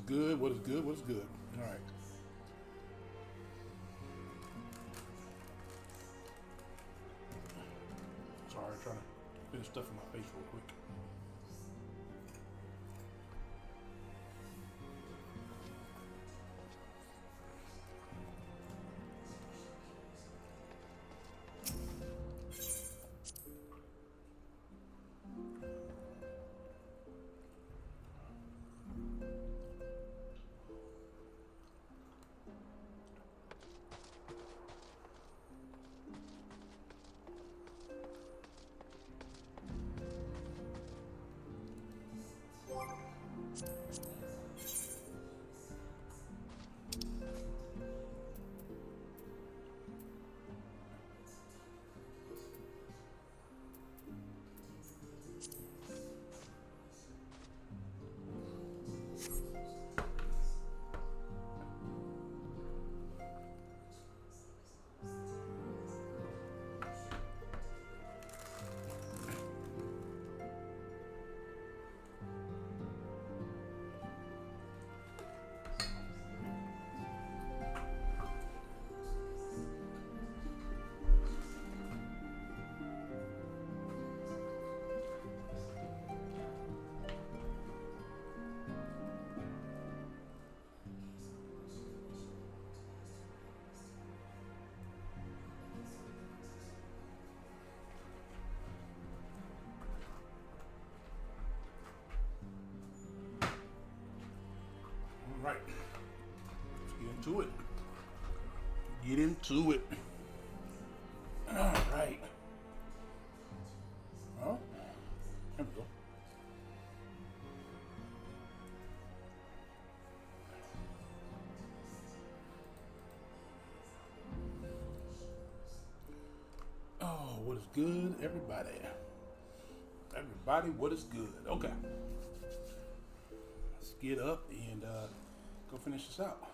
is good? What is good? What is good? All right. Sorry, trying to finish stuff in my face real quick. All right. Let's get into it. Get into it. All right. Well, here we go. Oh, what is good, everybody? Everybody, what is good? Okay. Let's get up and go finish this out.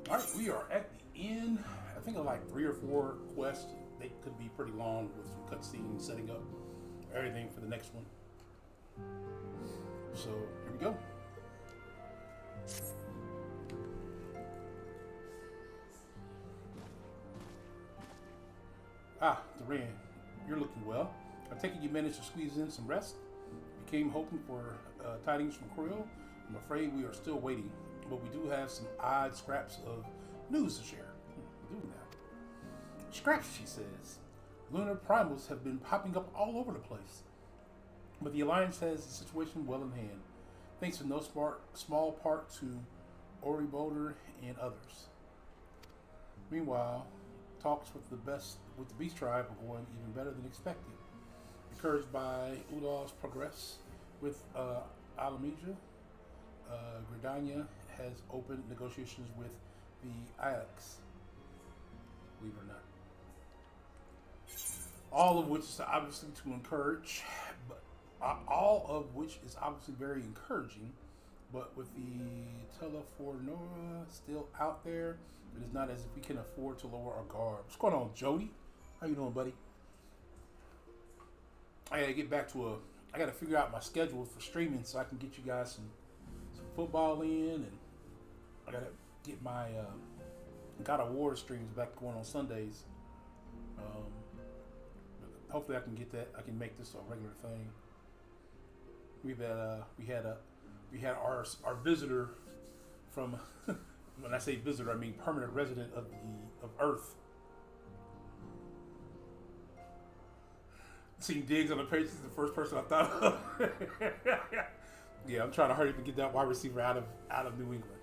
All right, we are at the end. I think of like 3 or 4 quests. They could be pretty long with some cutscenes setting up everything for the next one. So here we go. Ah, Duran, you're looking well. I take it you managed to squeeze in some rest. You came hoping for tidings from Krill. I'm afraid we are still waiting, but we do have some odd scraps of news to share. We do now. Scraps, she says. Lunar primals have been popping up all over the place. But the Alliance has the situation well in hand, thanks in no small part to Ori Boulder and others. Meanwhile, talks with the Beast Tribe are going even better than expected. Encouraged by Udal's progress with Alamija, Gridania has opened negotiations with the Ilex. Believe it or not. All of which is obviously to encourage, but all of which is obviously very encouraging. But with the Telefornora still out there, it is not as if we can afford to lower our guard. What's going on, Jody? How you doing, buddy? I gotta get back to I gotta figure out my schedule for streaming so I can get you guys some football in, and I gotta get my God of War streams back going on Sundays. Hopefully I can get that. I can make this a regular thing. We had our visitor from when I say visitor, I mean permanent resident of Earth. Seeing Diggs on the page is the first person I thought of. Yeah, I'm trying to hurry up and get that wide receiver out of New England.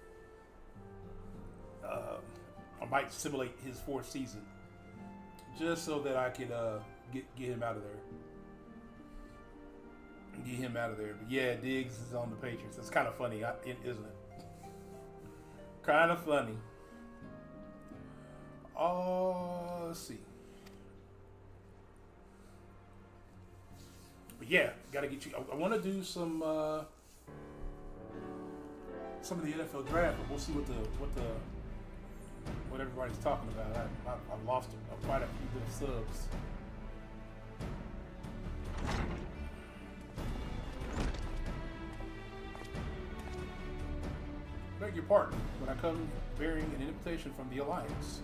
I might simulate his 4th season just so that I could get him out of there. Get him out of there. But yeah, Diggs is on the Patriots. It's kind of funny, isn't it? Kind of funny. Let's see. But yeah, gotta get you. I want to do some of the NFL draft, but we'll see what everybody's talking about. I've lost quite a few good subs. Beg your pardon, but I come bearing an invitation from the Alliance.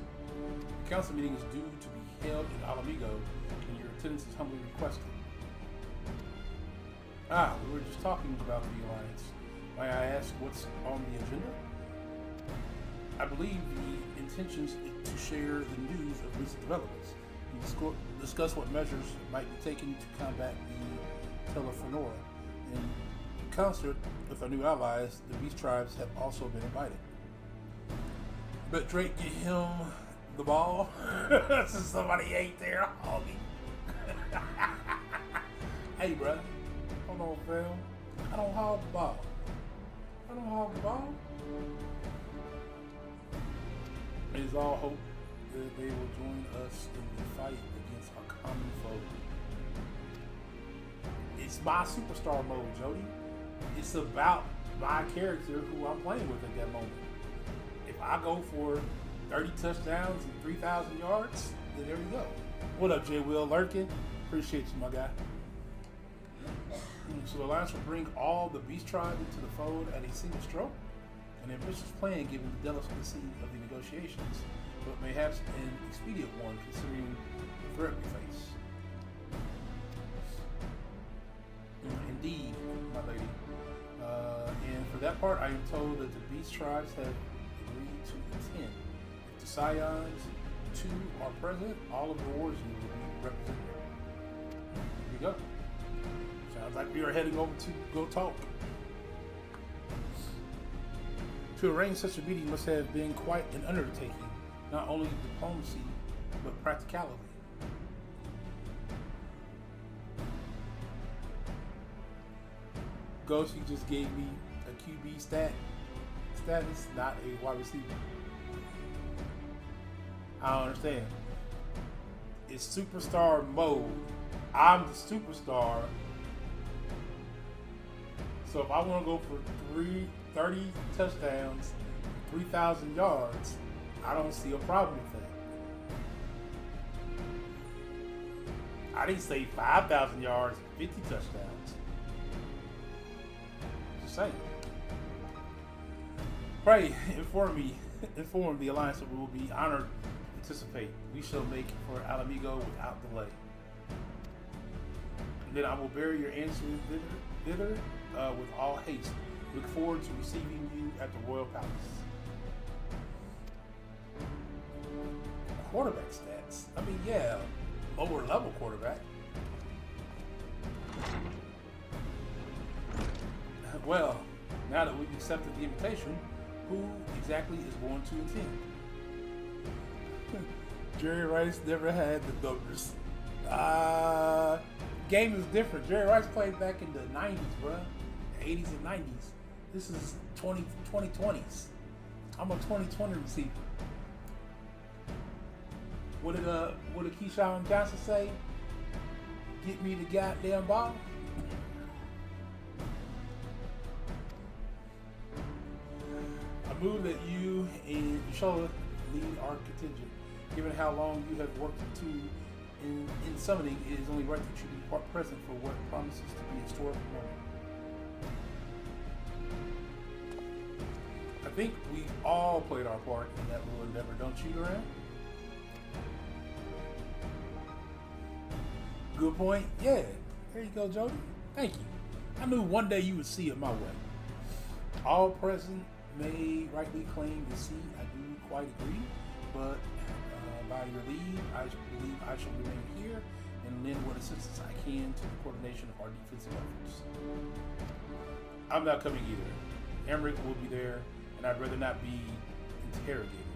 The council meeting is due to be held in Alamigo, and your attendance is humbly requested. We were just talking about the Alliance. May I ask what's on the agenda? I believe the intentions is to share the news of recent developments and discuss what measures might be taken to combat the Telefrenora. In concert with our new allies, the Beast Tribes have also been invited. But Drake, get him the ball. Since somebody ain't there, hoggy. Hey, brother. Hold on, fam. I don't hog the ball. It is all hope that they will join us in the fight against our common foe. It's my superstar mode, Jody. It's about my character who I'm playing with at that moment. If I go for 30 touchdowns and 3,000 yards, then there you go. What up, J. Will Lurkin? Appreciate you, my guy. So the Alliance will bring all the Beast Tribe into the fold at a single stroke. An ambitious plan given the delicacy of the negotiations, but perhaps an expedient one considering the threat we face. Indeed, my lady. And for that part, I am told that the Beast Tribes have agreed to attend. If the Scions 2 are present, all of the wars will be represented. Here we go. Sounds like we are heading over to go talk. To arrange such a meeting must have been quite an undertaking, not only diplomacy, but practicality. Ghost, you just gave me a QB status, not a wide receiver. I don't understand. It's superstar mode. I'm the superstar. So if I want to go for 30 touchdowns, 3,000 yards, I don't see a problem with that. I didn't say 5,000 yards, 50 touchdowns. Just saying. Pray, inform the Alliance that we will be honored to participate. We shall make for Alamigo without delay. And then I will bear your answer thither with all haste. Look forward to receiving you at the Royal Palace. Quarterback stats. I mean, yeah, lower level quarterback. Well, now that we've accepted the invitation, who exactly is going to attend? Jerry Rice never had the numbers. Game is different. Jerry Rice played back in the 90s, bro. The 80s and 90s. This is 2020s. I'm a 2020 receiver. What did Keyshawn Johnson say? Get me the goddamn ball. I move that you and Yashola lead our contingent. Given how long you have worked in summoning, it is only right that you be present for what promises to be a historical moment. I think we've all played our part in that little endeavor, don't you, Duran? Good point. Yeah. There you go, Jody. Thank you. I knew one day you would see it my way. All present may rightly claim the seat. I do quite agree, but by your leave, I believe I shall remain here and lend what assistance I can to the coordination of our defensive efforts. I'm not coming either. Emmerich will be there, and I'd rather not be interrogated.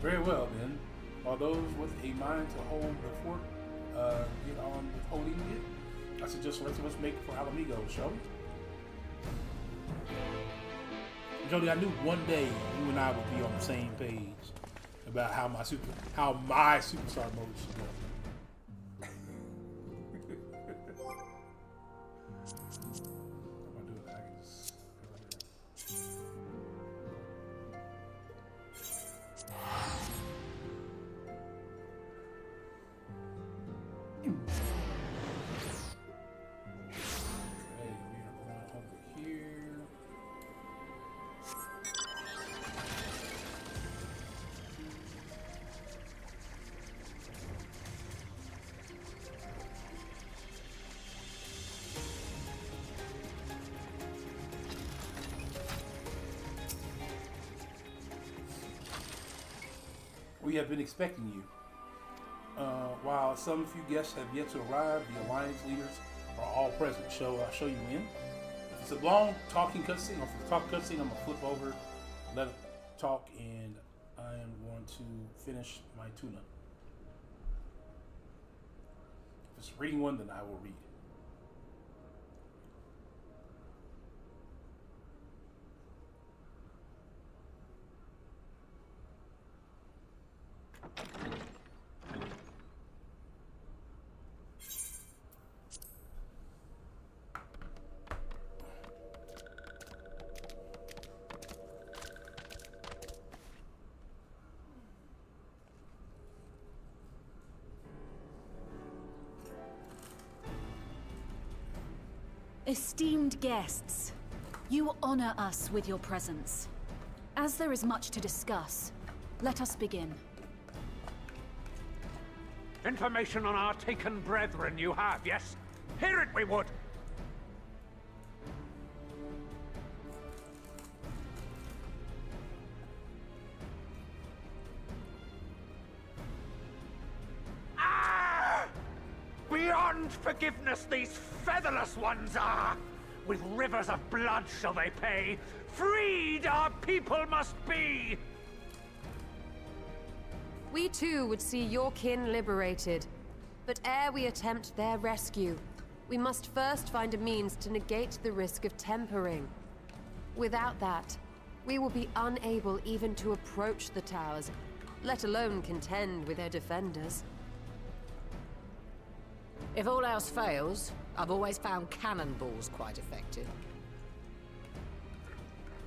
Very well, then. While those with a mind to hold the fort get on with holding it, I suggest let's make it for Alamigo, shall we? Jody, I knew one day you and I would be on the same page about how my superstar mode should go. What am I doing? I can just go here. Okay, we are going over here. We have been expecting you. While some few guests have yet to arrive, the Alliance leaders are all present. Shall I show you in? If it's a long talking cutscene, or if it's a talk cutscene, I'm going to flip over, let it talk, and I am going to finish my tuna. If it's a reading one, then I will read. Esteemed guests, you honor us with your presence. As there is much to discuss, let us begin. Information on our taken brethren you have, yes? Hear it we would! Beyond forgiveness these featherless ones are! With rivers of blood shall they pay! Freed our people must be! We too would see your kin liberated. But ere we attempt their rescue, we must first find a means to negate the risk of tempering. Without that, we will be unable even to approach the towers, let alone contend with their defenders. If all else fails, I've always found cannonballs quite effective.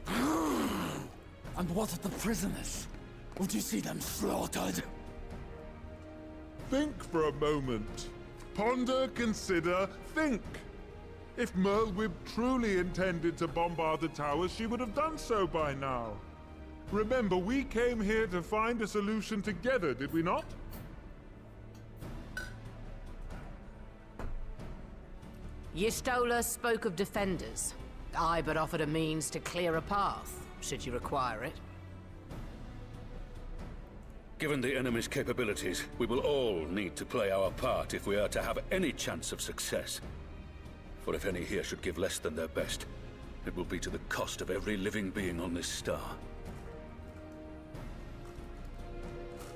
And what of the prisoners? Would you see them slaughtered? Think for a moment. Ponder, consider, think. If Merlwyb truly intended to bombard the towers, she would have done so by now. Remember, we came here to find a solution together, did we not? Y'Stola spoke of defenders. I but offered a means to clear a path, should you require it. Given the enemy's capabilities, we will all need to play our part if we are to have any chance of success. For if any here should give less than their best, it will be to the cost of every living being on this star.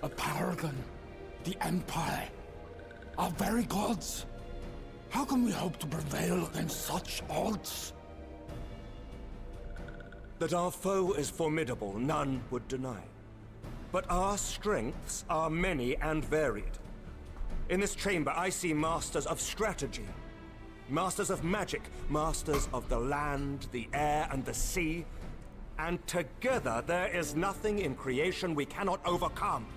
A paragon. The Empire. Our very gods. How can we hope to prevail against such odds? That our foe is formidable, none would deny. But our strengths are many and varied. In this chamber, I see masters of strategy, masters of magic, masters of the land, the air, and the sea. And together, there is nothing in creation we cannot overcome.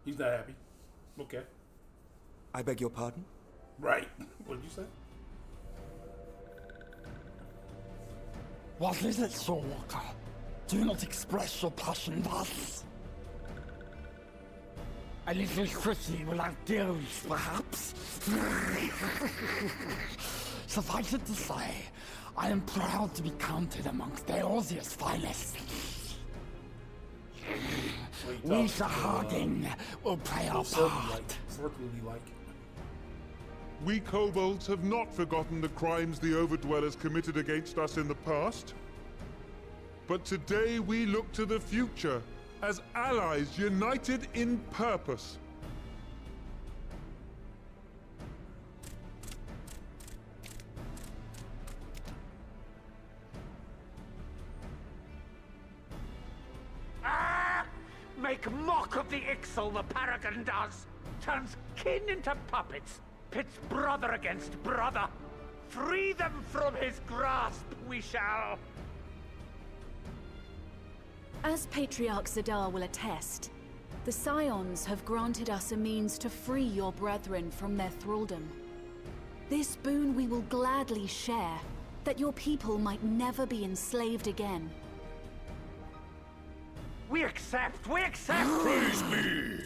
He's not happy. Okay. I beg your pardon? Right. What did you say? What is it, Soulwalker? Do not express your passion thus. A little pretty without deals, perhaps? Suffice it to say, I am proud to be counted amongst Eorzea's finest. We Sahagin will play our part. We kobolds have not forgotten the crimes the Overdwellers committed against us in the past. But today we look to the future as allies united in purpose. make mock of the Ixal the Paragon does. Turns kin into puppets. Pits brother against brother. Free them from his grasp, we shall. As Patriarch Zadar will attest, the Scions have granted us a means to free your brethren from their thraldom. This boon we will gladly share, that your people might never be enslaved again. We accept! We accept! Praise me!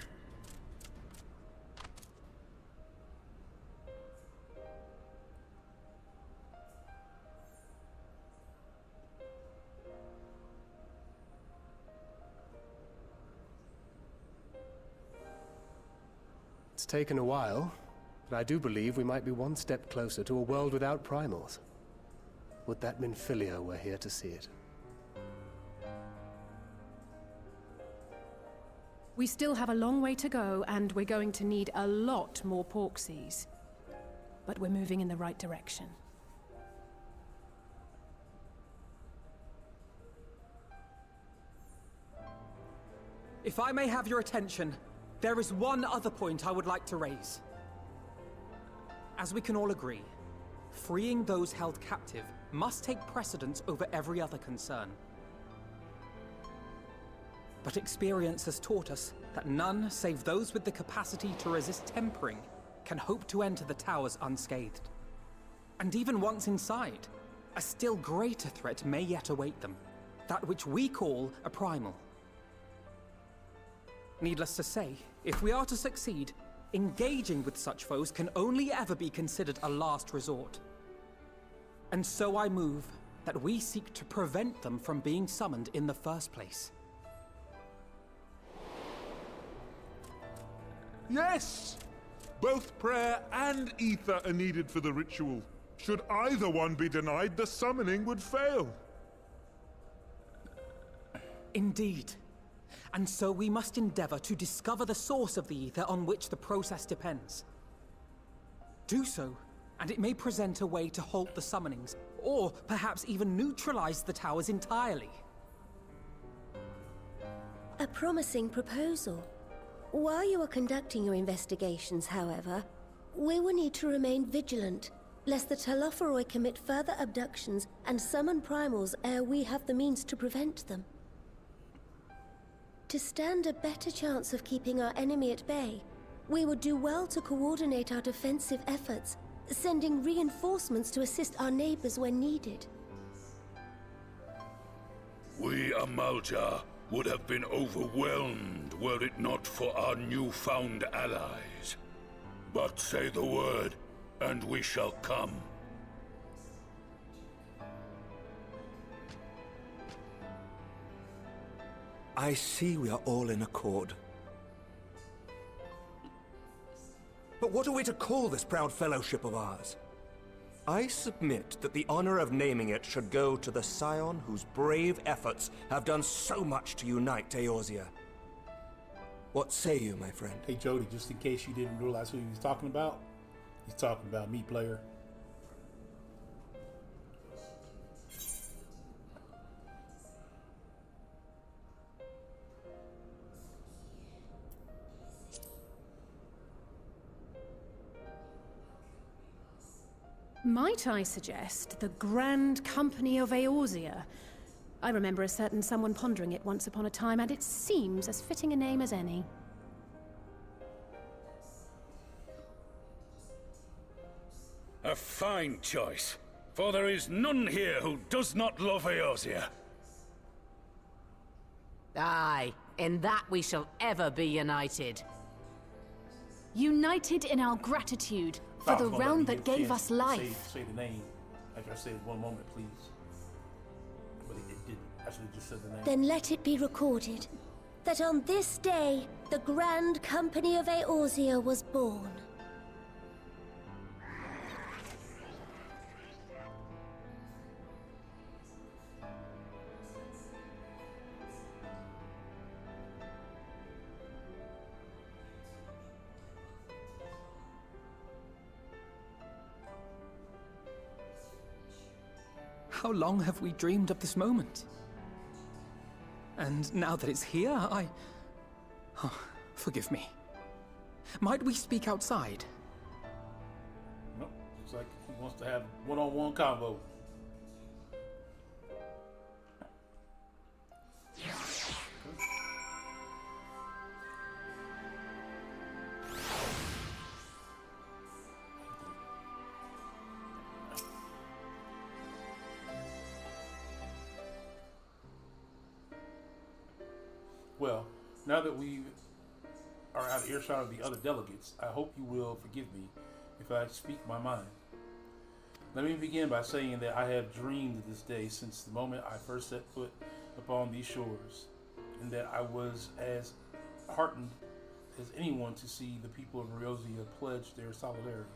It's taken a while, but I do believe we might be one step closer to a world without primals. Would that Minfilia were here to see it. We still have a long way to go, and we're going to need a lot more Porksies. But we're moving in the right direction. If I may have your attention, there is one other point I would like to raise. As we can all agree, freeing those held captive must take precedence over every other concern. But experience has taught us that none save those with the capacity to resist tempering can hope to enter the towers unscathed. And even once inside, a still greater threat may yet await them, that which we call a primal. Needless to say, if we are to succeed, engaging with such foes can only ever be considered a last resort. And so I move that we seek to prevent them from being summoned in the first place. Yes! Both prayer and ether are needed for the ritual. Should either one be denied, the summoning would fail. Indeed. And so we must endeavor to discover the source of the ether on which the process depends. Do so, and it may present a way to halt the summonings, or perhaps even neutralize the towers entirely. A promising proposal. While you are conducting your investigations, however, we will need to remain vigilant, lest the Telophoroi commit further abductions and summon primals ere we have the means to prevent them. To stand a better chance of keeping our enemy at bay, we would do well to coordinate our defensive efforts, sending reinforcements to assist our neighbors when needed. We Amalja would have been overwhelmed were it not for our newfound allies. But say the word, and we shall come. I see we are all in accord. But what are we to call this proud fellowship of ours? I submit that the honor of naming it should go to the Scion whose brave efforts have done so much to unite Eorzea. What say you, my friend? Hey Jody, just in case you didn't realize who he was talking about, he's talking about me, player. Might I suggest the Grand Company of Eorzea? I remember a certain someone pondering it once upon a time, and it seems as fitting a name as any. A fine choice, for there is none here who does not love Eorzea. Aye, in that we shall ever be united. United in our gratitude for the realm that gave us life. Say the name. After I say it, one moment, please. But it didn't. Actually, just said the name. Then let it be recorded that on this day, the Grand Company of Eorzea was born. How long have we dreamed of this moment? And now that it's here, Forgive me. Might we speak outside? Nope. Looks like he wants to have one-on-one convo. Well, now that we are out of earshot of the other delegates, I hope you will forgive me if I speak my mind. Let me begin by saying that I have dreamed of this day since the moment I first set foot upon these shores, and that I was as heartened as anyone to see the people of Riosia pledge their solidarity.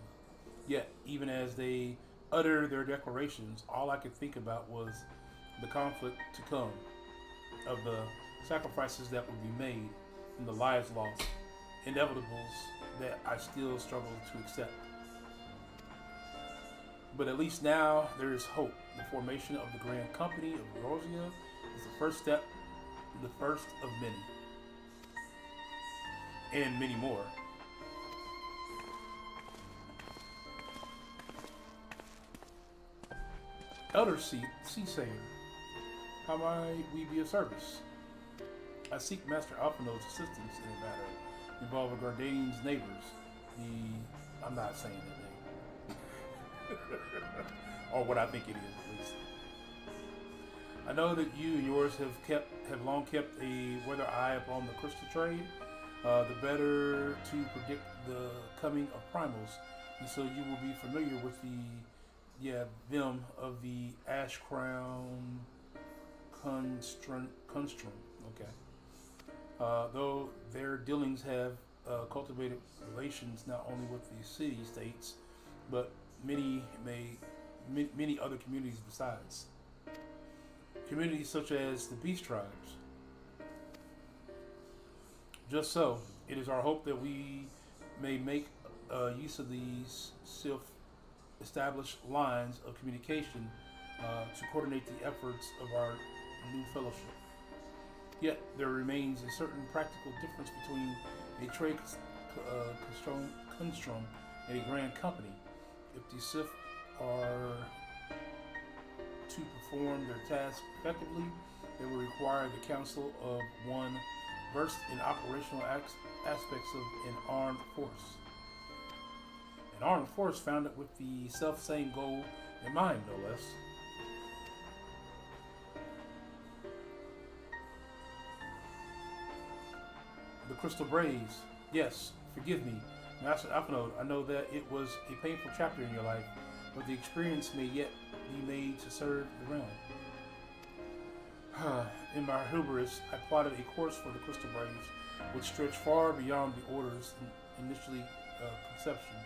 Yet, even as they uttered their declarations, all I could think about was the conflict to come, of the sacrifices that would be made, and the lives lost, inevitables that I still struggle to accept. But at least now there is hope. The formation of the Grand Company of Riosia is the first step, the first of many. And many more. Elder Seasayer, how might we be of service? I seek Master Alphino's assistance in a matter involving Gardane's neighbors. I'm not saying that name. Or what I think it is, at least. I know that you and yours have long kept a weather eye upon the crystal trade, the better to predict the coming of primals, and so you will be familiar with them of the Ash Crown Construm. Okay. Though their dealings have cultivated relations not only with the city-states, but many other communities besides. Communities such as the Beast Tribes. Just so, it is our hope that we may make use of these self-established lines of communication to coordinate the efforts of our new fellowship. Yet there remains a certain practical difference between a trade construm and a grand company. If the Sith are to perform their task effectively, they will require the counsel of one versed in operational aspects of an armed force. An armed force founded with the self-same goal in mind, no less. The Crystal Braves. Yes, forgive me, Master Alphino. I know that it was a painful chapter in your life, but the experience may yet be made to serve the realm. In my hubris, I plotted a course for the Crystal Braves, which stretched far beyond the Order's initially conception.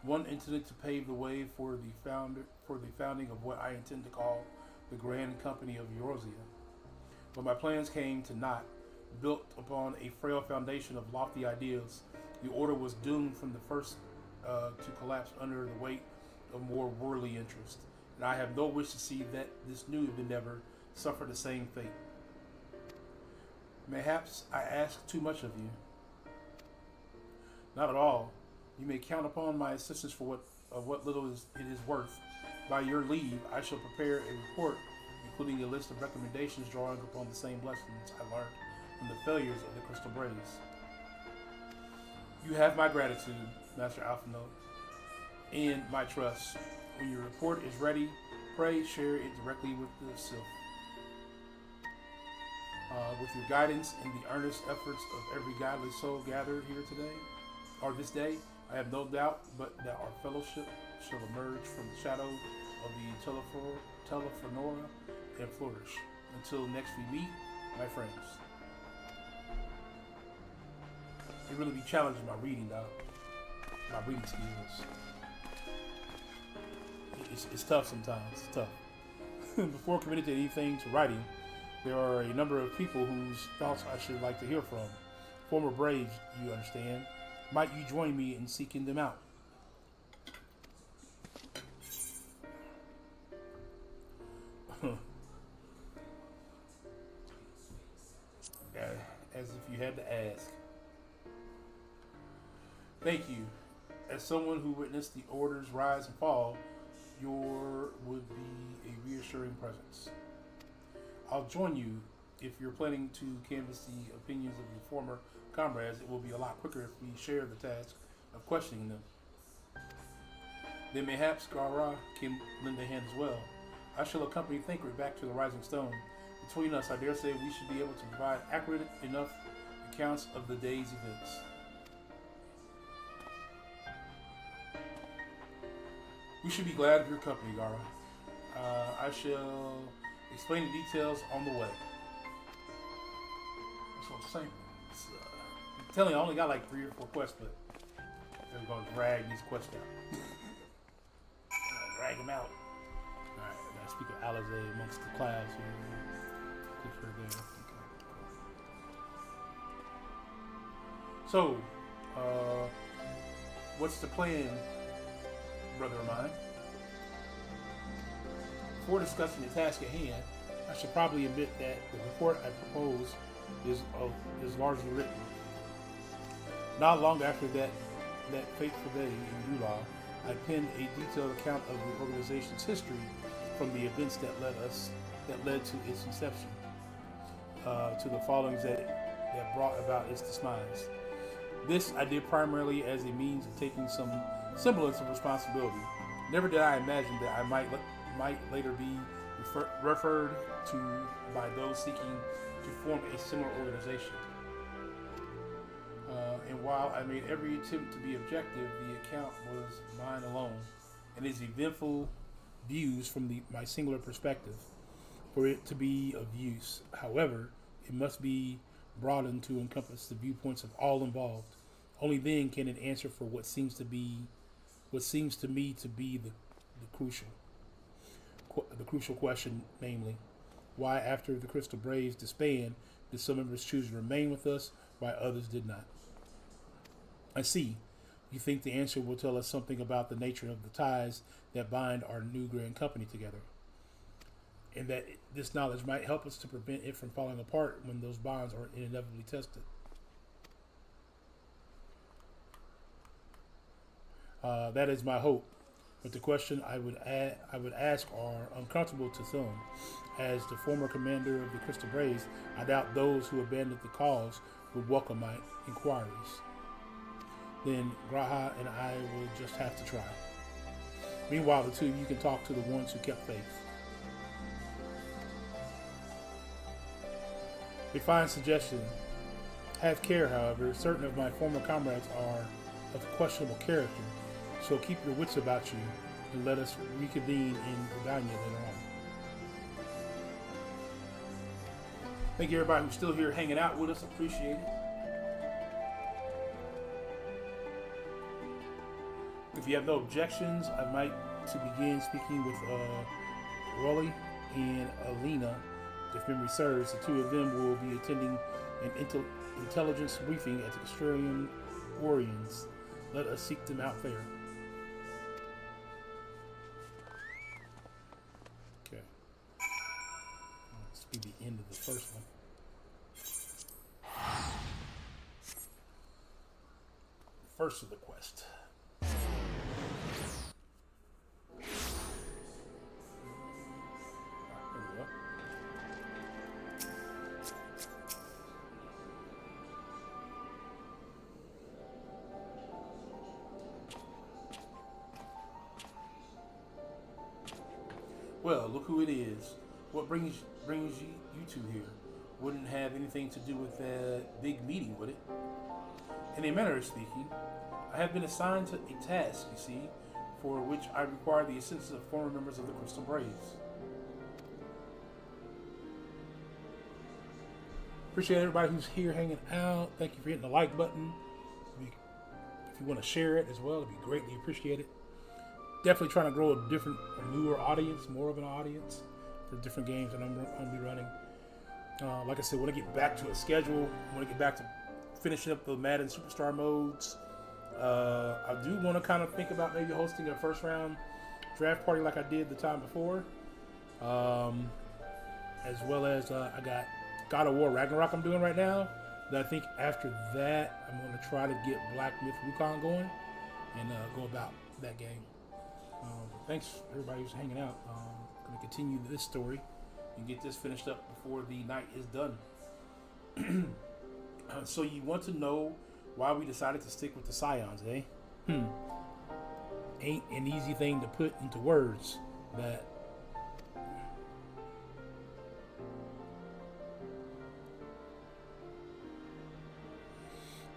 One intended to pave the way for the founding of what I intend to call the Grand Company of Eorzea. But my plans came to naught. Built upon a frail foundation of lofty ideals, the Order was doomed from the first to collapse under the weight of more worldly interest, and I have no wish to see that this new endeavor suffer the same fate. Mayhaps I ask too much of you. Not at all. You may count upon my assistance for what little it is worth. By your leave, I shall prepare a report, including a list of recommendations drawing upon the same lessons I learned from the failures of the Crystal Braves. You have my gratitude, Master Alphino, and my trust. When your report is ready, pray share it directly with the Sith. With your guidance and the earnest efforts of every godly soul gathered here today, or this day, I have no doubt but that our fellowship shall emerge from the shadow of the Telephonora and flourish. Until next we meet, my friends. It really be challenging my reading, dog. My reading skills. It's tough sometimes. It's tough. Before committing to anything to writing, there are a number of people whose thoughts I should like to hear from. Former Braves, you understand. Might you join me in seeking them out? As if you had to ask. Thank you. As someone who witnessed the Order's rise and fall, your would be a reassuring presence. I'll join you if you're planning to canvass the opinions of your former comrades. It will be a lot quicker if we share the task of questioning them. Then mayhaps Gara can lend a hand as well. I shall accompany Thancred back to the Rising Stone. Between us, I dare say we should be able to provide accurate enough accounts of the day's events. We should be glad of your company, Gara. I shall explain the details on the way. That's what I'm saying. I'm telling you, I only got like 3 or 4 quests, but they're going to drag these quests out. Drag them out. Alright, I gotta speak of Alizé amongst the clouds here. Click her there. Okay. So, what's the plan, brother of mine? Before discussing the task at hand, I should probably admit that the report I propose is largely written. Not long after that fateful day in Yula, I penned a detailed account of the organization's history from the events that led to its inception, to the fallings that brought about its demise. This I did primarily as a means of taking some semblance of responsibility. Never did I imagine that I might later be referred to by those seeking to form a similar organization. And while I made every attempt to be objective, the account was mine alone, and its eventful views from my singular perspective. For it to be of use, however, it must be broadened to encompass the viewpoints of all involved. Only then can it answer for what seems to me to be the crucial question, namely, why after the Crystal Braves disband did some members choose to remain with us while others did not? I see. You think the answer will tell us something about the nature of the ties that bind our new grand company together, and that this knowledge might help us to prevent it from falling apart when those bonds are inevitably tested. That is my hope, but the question I would ask are uncomfortable to some. As the former commander of the Crystal Braves, I doubt those who abandoned the cause would welcome my inquiries. Then Graha and I will just have to try. Meanwhile, the two of you can talk to the ones who kept faith. A fine suggestion. Have care, however. Certain of my former comrades are of questionable character, so keep your wits about you and let us reconvene in Rebellion later on. Thank you, everybody who's still here hanging out with us. Appreciate it. If you have no objections, I might to begin speaking with Rolly and Alina. If memory serves, the two of them will be attending an intelligence briefing at the Australian Orions. Let us seek them out there. Okay. This will be the end of the first one. First of the quest. Well, look who it is. What brings you two here? Wouldn't have anything to do with that big meeting, would it? In a manner of speaking, I have been assigned to a task, you see, for which I require the assistance of former members of the Crystal Braves. Appreciate everybody who's here hanging out. Thank you for hitting the like button. If you want to share it as well, it'd be greatly appreciated. Definitely trying to grow a newer audience, more of an audience for different games that I'm going to be running. Like I said, when I get back to a schedule, when I get back to finishing up the Madden Superstar modes, I do want to kind of think about maybe hosting a first round draft party like I did the time before. As well as I got God of War Ragnarok I'm doing right now. But I think after that, I'm going to try to get Black Myth Wukong going and go about that game. Thanks everybody who's hanging out. I'm going to continue this story and get this finished up before the night is done. So you want to know why we decided to stick with the Scions, eh? Ain't an easy thing to put into words. That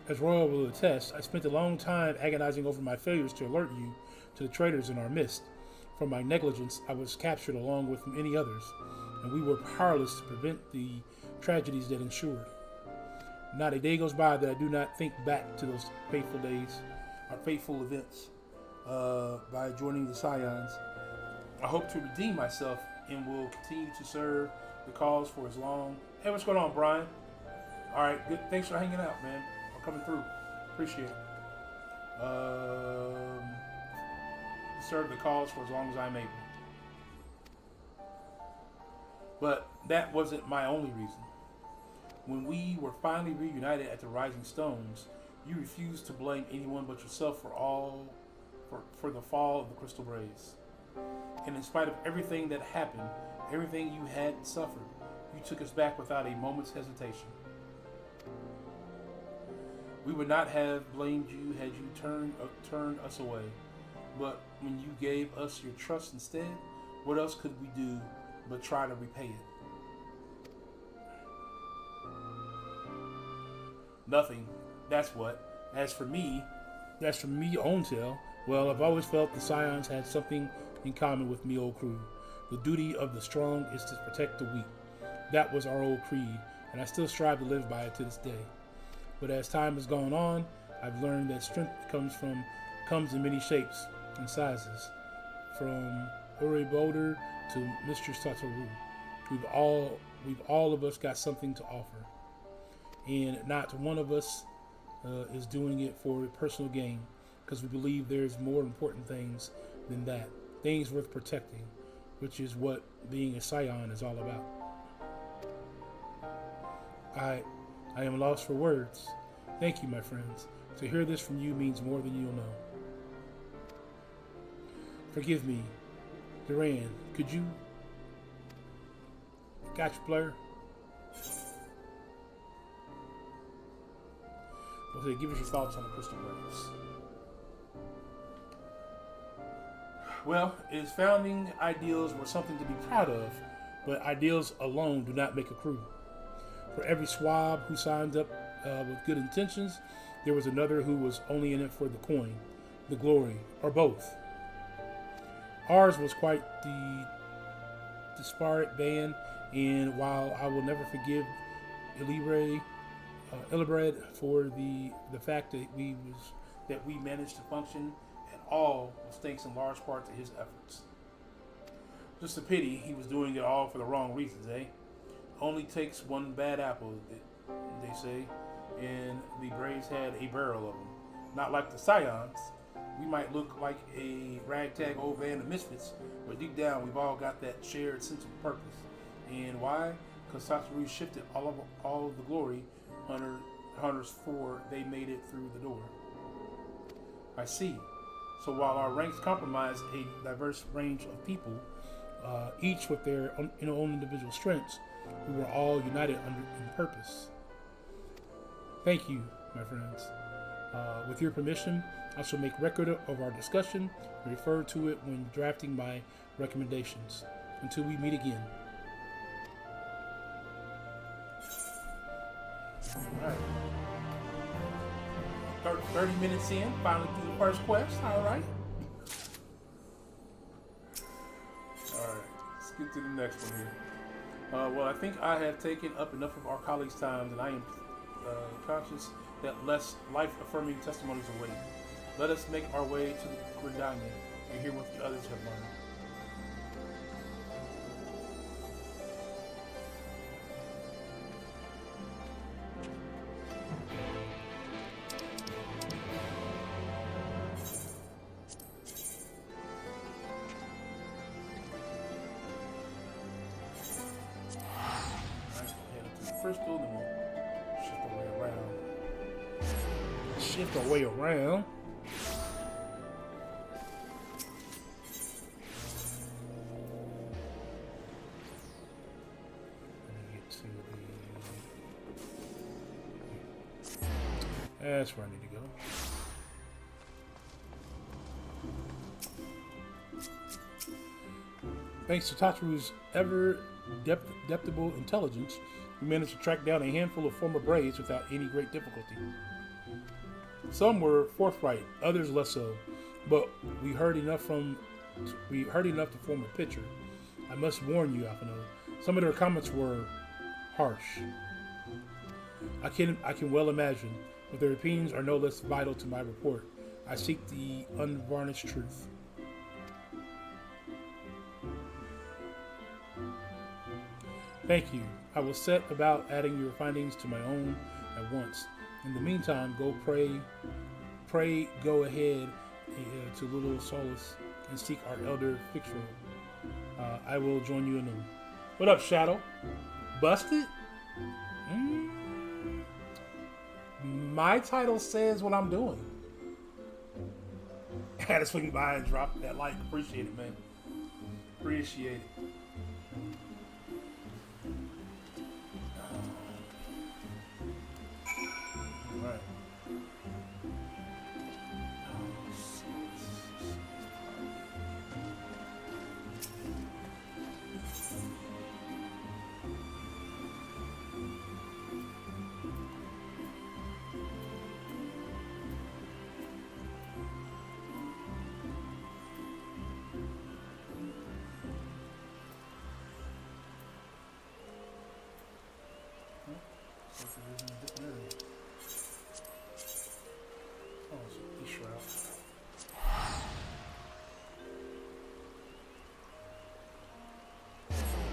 as Royal will attest, I spent a long time agonizing over my failures to alert you to the traitors in our midst. From my negligence, I was captured along with many others, and we were powerless to prevent the tragedies that ensued. Not a day goes by that I do not think back to those fateful days, our fateful events, by joining the Scions. I hope to redeem myself and will continue to serve the cause for as long. Hey, what's going on, Brian? All right, good. Thanks for hanging out, man. For coming through. Appreciate it. Serve the cause for as long as I'm able. But that wasn't my only reason. When we were finally reunited at the Rising Stones, you refused to blame anyone but yourself for the fall of the Crystal Braze. And in spite of everything that happened, everything you had suffered, you took us back without a moment's hesitation. We would not have blamed you had you turned us away. But when you gave us your trust instead, what else could we do but try to repay it? Nothing. That's what. As for me, own tell, well, I've always felt the Scions had something in common with me old crew. The duty of the strong is to protect the weak. That was our old creed, and I still strive to live by it to this day. But as time has gone on, I've learned that strength comes in many shapes and sizes, from Uri Boulder to Mistress Tataru. We've all of us got something to offer, and not one of us is doing it for personal gain, because we believe there's more important things than that, things worth protecting, which is what being a Scion is all about. I am lost for words. Thank you, my friends. To hear this from you means more than you'll know. Forgive me. Duran, could you... Gotcha, Blair. Okay, give us your thoughts on the Crystal Braze. Well, its founding ideals were something to be proud of, but ideals alone do not make a crew. For every swab who signed up with good intentions, there was another who was only in it for the coin, the glory, or both. Ours was quite the disparate band, and while I will never forgive Illibred for the fact that we managed to function at all, was thanks in large part to his efforts. Just a pity he was doing it all for the wrong reasons, eh? Only takes one bad apple, they say, and the Braves had a barrel of them. Not like the Scions. We might look like a ragtag old band of misfits, but deep down we've all got that shared sense of purpose. And why? Because Satoru shifted all of the glory hunters for they made it through the door. I see. So while our ranks comprise a diverse range of people, each with their own individual strengths, we were all united in purpose. Thank you, my friends. With your permission, I shall make record of our discussion and refer to it when drafting my recommendations. Until we meet again. Alright. 30 minutes in, finally through the first quest. Alright. Alright, let's get to the next one here. Well, I think I have taken up enough of our colleagues' time, and I am conscious that less life-affirming testimonies await. Let us make our way to the Gridania and hear what the others have learned. First building will shift the way around. shift our way around. That's where I need to go. Thanks to Tatru's ever adaptable intelligence, we managed to track down a handful of former Braves without any great difficulty. Some were forthright, others less so, but we heard enough to form a picture. I must warn you, Alphino, some of their comments were harsh. I can well imagine, but their opinions are no less vital to my report. I seek the unvarnished truth. Thank you. I will set about adding your findings to my own at once. In the meantime, go ahead to Little Solace and seek our elder Fixro. I will join you in them. What up, Shadow? Busted? My title says what I'm doing. I had to swing by and drop that like. Appreciate it, man. Appreciate it. Alright.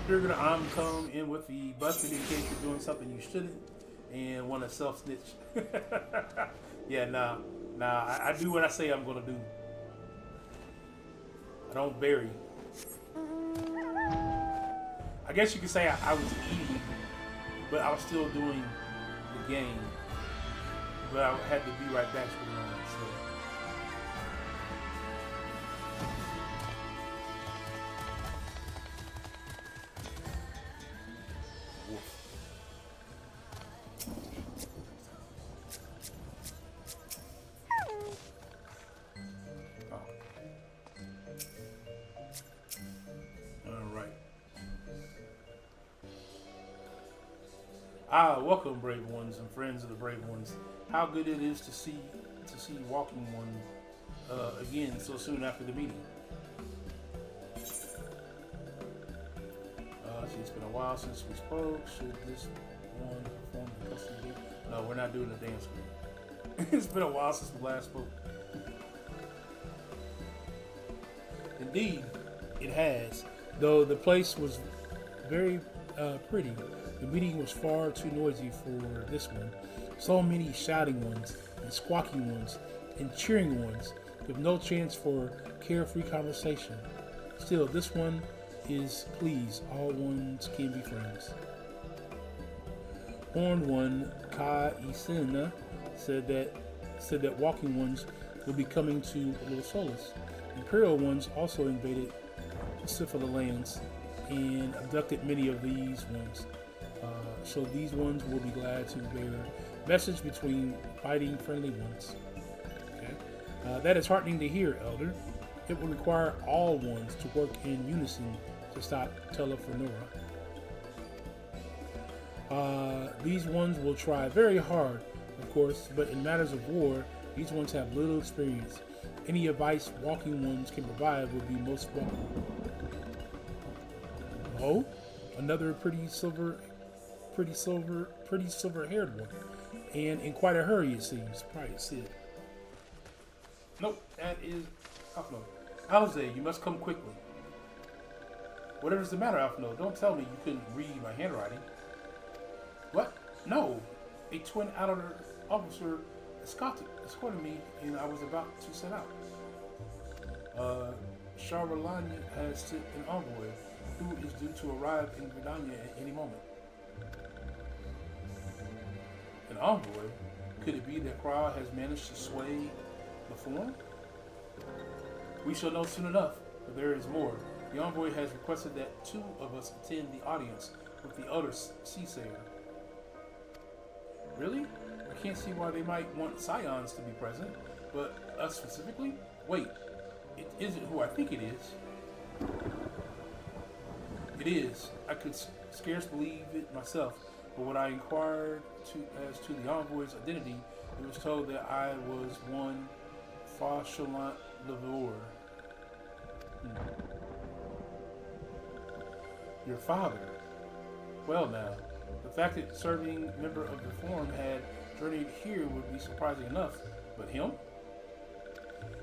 You're gonna come in with the busted in case you're doing something you shouldn't and want to self-snitch. Yeah, nah. I do what I say I'm gonna do. I don't bury. I guess you could say I was eating, but I was still doing the game. But I had to be right back with it on it, so. Welcome, brave ones and friends of the brave ones. How good it is to see Walking One again so soon after the meeting. It's been a while since we spoke. Should this one perform the custom game? No, we're not doing the dance group. It's been a while since we last spoke. Indeed, it has. Though the place was very pretty. The meeting was far too noisy for this one. So many shouting ones, and squawking ones, and cheering ones, with no chance for carefree conversation. Still, this one is pleased. All ones can be friends. Horned one, Ka Isena, said that walking ones will be coming to Little Solace. Imperial ones also invaded Pacifica lands and abducted many of these ones. So these ones will be glad to bear message between fighting friendly ones. Okay, that is heartening to hear, Elder. It will require all ones to work in unison to stop Telefonora. These ones will try very hard, of course, but in matters of war, these ones have little experience. Any advice walking ones can provide will be most welcome. Oh, another pretty silver-haired one, and in quite a hurry it seems. Probably Sid. Nope, that is Alphino. Alize, you must come quickly. Whatever's the matter, Alphino? Don't tell me you couldn't read my handwriting. What? No, a twin outer officer escorted me, and I was about to set out. Charlemagne has sent an envoy who is due to arrive in Gridania at any moment. An envoy? Could it be that Kral has managed to sway the Forum? We shall know soon enough, but there is more. The envoy has requested that 2 of us attend the audience with the other Seasayer. Really? I can't see why they might want Scions to be present, but us specifically? Wait, it isn't who I think it is. It is. I could scarce believe it myself, but when I inquired as to the envoy's identity, it was told that I was one Fauchelant Lavore. Your father? Well now, the fact that serving member of the Forum had journeyed here would be surprising enough, but him?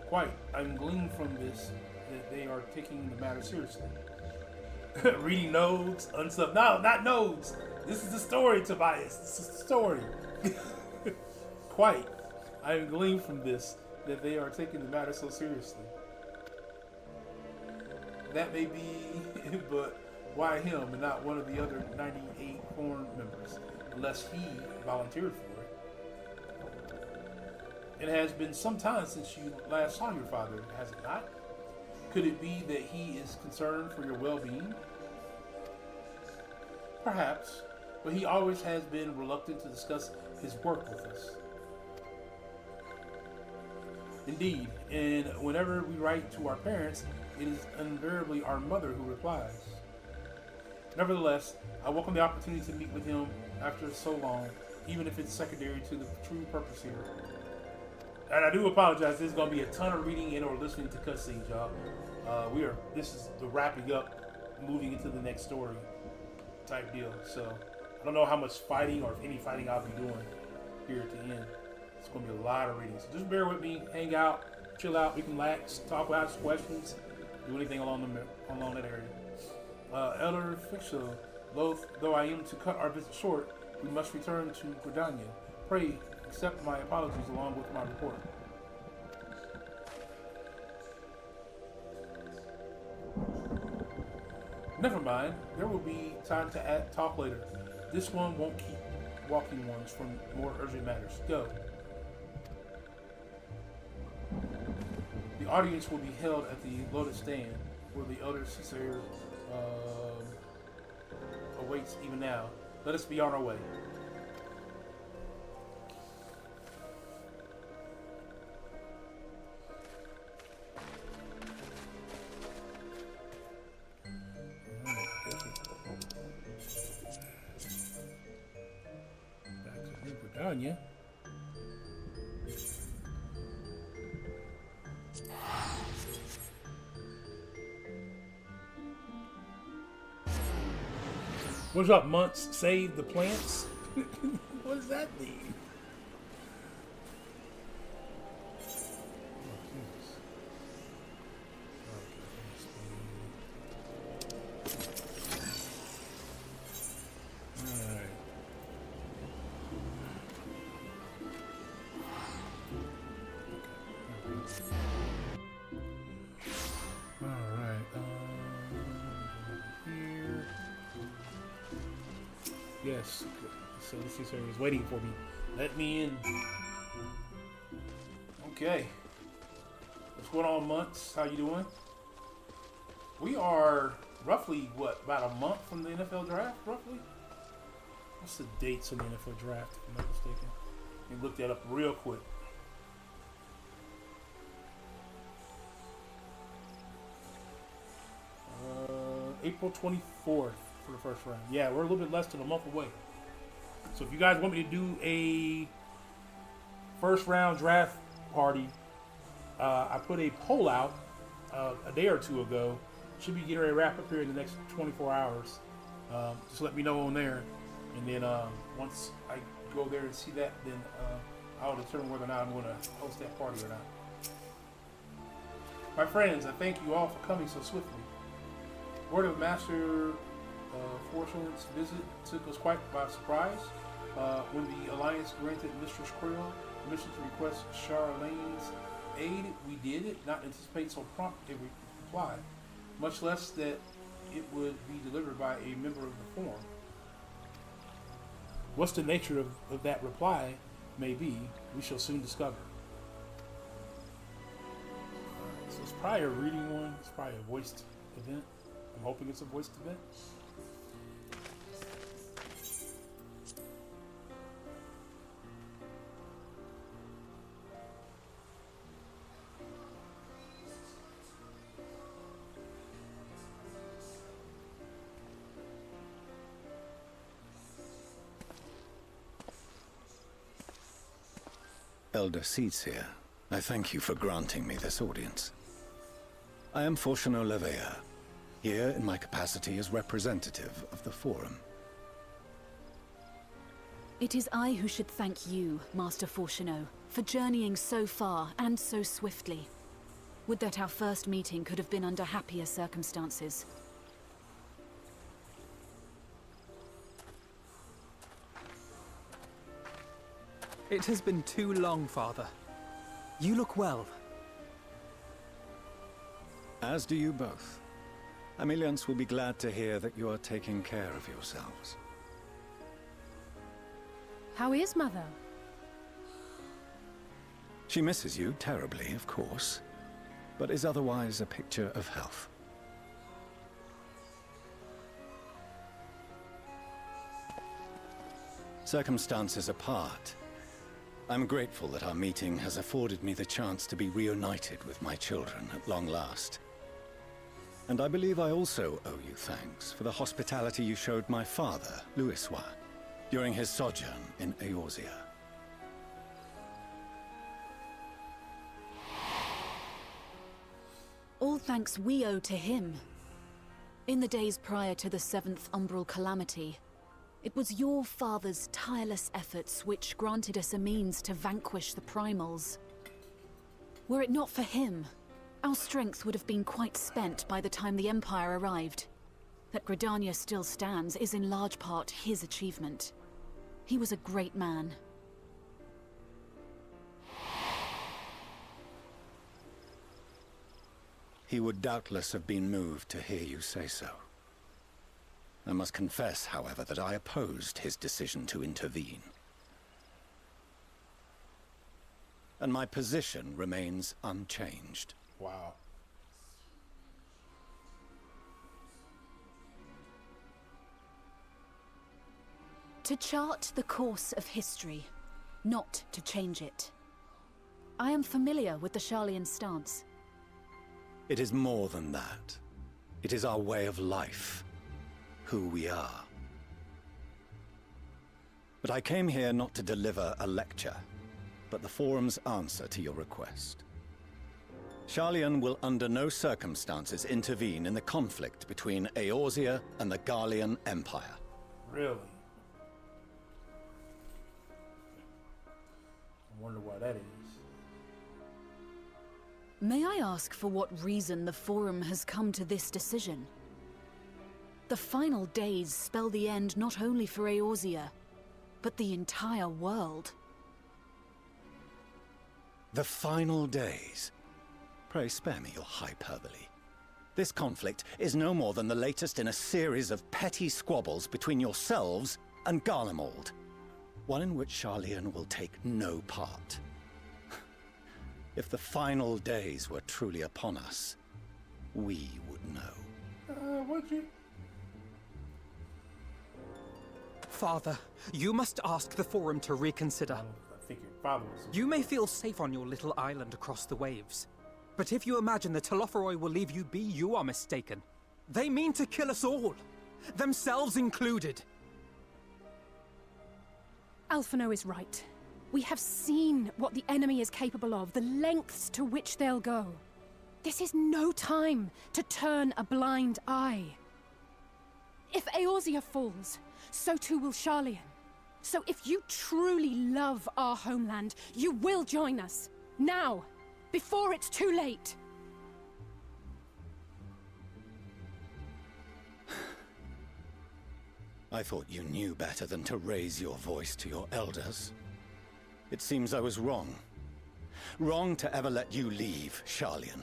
Quite. I'm gleaning from this that they are taking the matter seriously. Reading notes, unstuff. No, not notes. This is the story, Tobias. This is the story. Quite. I am gleaning from this that they are taking the matter so seriously. That may be, but why him and not one of the other 98 Forum members, unless he volunteered for it? It has been some time since you last saw your father, has it not? Could it be that he is concerned for your well-being? Perhaps, but he always has been reluctant to discuss his work with us. Indeed, and whenever we write to our parents, it is invariably our mother who replies. Nevertheless, I welcome the opportunity to meet with him after so long, even if it's secondary to the true purpose here. And I do apologize, there's going to be a ton of reading and or listening to cutscenes, y'all. This is the wrapping up, moving into the next story type deal. So, I don't know how much fighting or if any fighting I'll be doing here at the end. It's going to be a lot of reading. So just bear with me, hang out, chill out, we can relax, talk about questions, do anything along that area. Elder Fixel, though I am to cut our visit short, we must return to Gridania. Pray accept my apologies along with my report. Never mind. There will be time to talk later. This one won't keep walking ones from more urgent matters. Go. The audience will be held at the Lotus Stand, where the elder Caesar awaits even now. Let us be on our way. Yeah. What's up, Months? Save the plants? What does that mean? Yes, so this is is waiting for me. Let me in. Okay. What's going on, Months? How you doing? We are roughly, what, about a month from the NFL draft, roughly? What's the dates on the NFL draft, if I'm not mistaken? Let me look that up real quick. April 24th for the first round. Yeah, we're a little bit less than a month away. So if you guys want me to do a first round draft party, I put a poll out a day or two ago. Should be getting ready to wrap up here in the next 24 hours. Just let me know on there. And then once I go there and see that, then I'll determine whether or not I'm going to host that party or not. My friends, I thank you all for coming so swiftly. Word of Master Fortune's visit took us quite by surprise. When the Alliance granted Mistress Krill permission to request Charlene's aid, we did not anticipate so prompt a reply, much less that it would be delivered by a member of the Forum. What's the nature of that reply, may be, we shall soon discover. So it's probably a reading one. It's probably a voiced event. I'm hoping it's a voiced event. Elder Seedseer, I thank you for granting me this audience. I am Fortuno Levea, here in my capacity as representative of the Forum. It is I who should thank you, Master Fortuno, for journeying so far and so swiftly. Would that our first meeting could have been under happier circumstances. It has been too long, Father. You look well. As do you both. Ameliance will be glad to hear that you are taking care of yourselves. How is Mother? She misses you terribly, of course, but is otherwise a picture of health. Circumstances apart, I'm grateful that our meeting has afforded me the chance to be reunited with my children at long last. And I believe I also owe you thanks for the hospitality you showed my father, Louisoix, during his sojourn in Eorzea. All thanks we owe to him. In the days prior to the 7th Umbral Calamity, it was your father's tireless efforts which granted us a means to vanquish the Primals. Were it not for him, our strength would have been quite spent by the time the Empire arrived. That Gridania still stands is in large part his achievement. He was a great man. He would doubtless have been moved to hear you say so. I must confess, however, that I opposed his decision to intervene. And my position remains unchanged. Wow. To chart the course of history, not to change it. I am familiar with the Sharlayan stance. It is more than that. It is our way of life. Who we are. But I came here not to deliver a lecture, but the Forum's answer to your request. Sharlayan will under no circumstances intervene in the conflict between Eorzea and the Garlean Empire. Really? I wonder why that is. May I ask for what reason the Forum has come to this decision? The final days spell the end not only for Eorzea, but the entire world. The final days? Pray spare me your hyperbole. This conflict is no more than the latest in a series of petty squabbles between yourselves and Garlemald. One in which Sharlayan will take no part. If the final days were truly upon us, we would know. Would you? Father, you must ask the Forum to reconsider. I think your father was... You may feel safe on your little island across the waves. But if you imagine the Telophoroi will leave you be, you are mistaken. They mean to kill us all. Themselves included. Alphino is right. We have seen what the enemy is capable of, the lengths to which they'll go. This is no time to turn a blind eye. If Eorzea falls, so too will Sharlayan. So if you truly love our homeland, you will join us. Now, before it's too late. I thought you knew better than to raise your voice to your elders. It seems I was wrong. Wrong to ever let you leave, Sharlayan.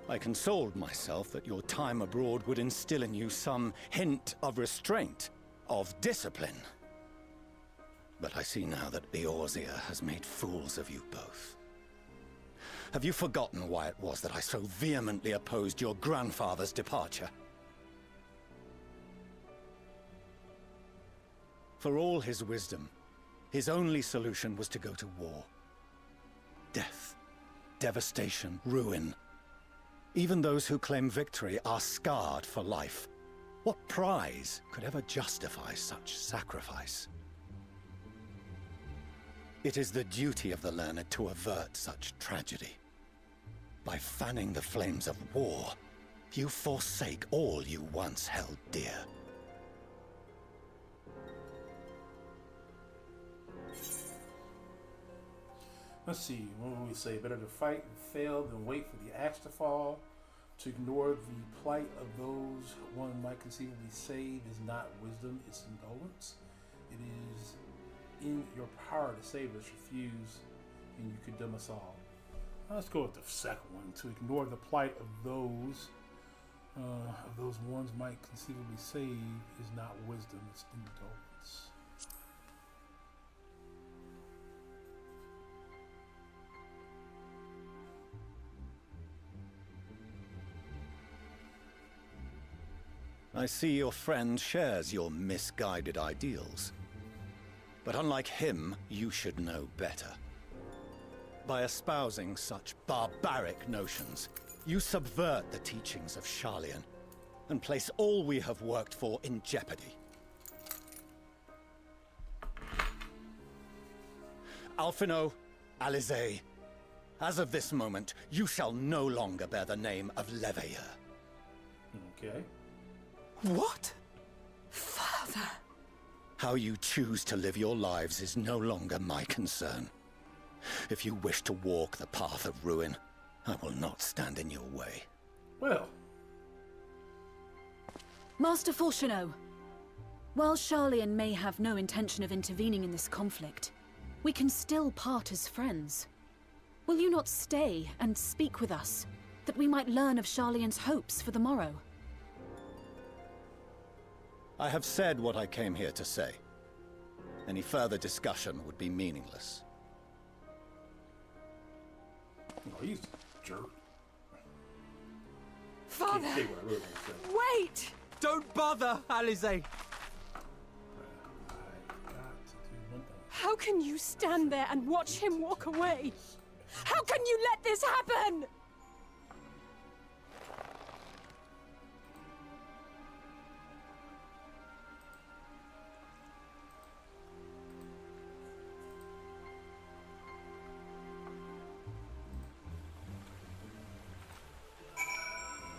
I consoled myself that your time abroad would instill in you some hint of restraint, of discipline. But I see now that Eorzea has made fools of you both. Have you forgotten why it was that I so vehemently opposed your grandfather's departure? For all his wisdom, his only solution was to go to war. Death, devastation, ruin. Even those who claim victory are scarred for life. What prize could ever justify such sacrifice? It is the duty of the learned to avert such tragedy. By fanning the flames of war, you forsake all you once held dear. Let's see, what would we say? Better to fight and fail than wait for the axe to fall. To ignore the plight of those one might conceivably save is not wisdom, it's indolence. It is in your power to save us. Refuse, and you condemn us all. Let's go with the second one. To ignore the plight of those ones might conceivably save is not wisdom, it's indolence. I see your friend shares your misguided ideals. But unlike him, you should know better. By espousing such barbaric notions, you subvert the teachings of Sharlayan and place all we have worked for in jeopardy. Alphino, Alizé, as of this moment, you shall no longer bear the name of Leveilleur. Okay. What? Father! How you choose to live your lives is no longer my concern. If you wish to walk the path of ruin, I will not stand in your way. Well. Master Fourcheneau, while Sharlayan may have no intention of intervening in this conflict, we can still part as friends. Will you not stay and speak with us, that we might learn of Sharlayan's hopes for the morrow? I have said what I came here to say. Any further discussion would be meaningless. Oh, he's a jerk. Father! Can't say what I really want to say. Wait! Don't bother, Alizé! How can you stand there and watch him walk away? How can you let this happen?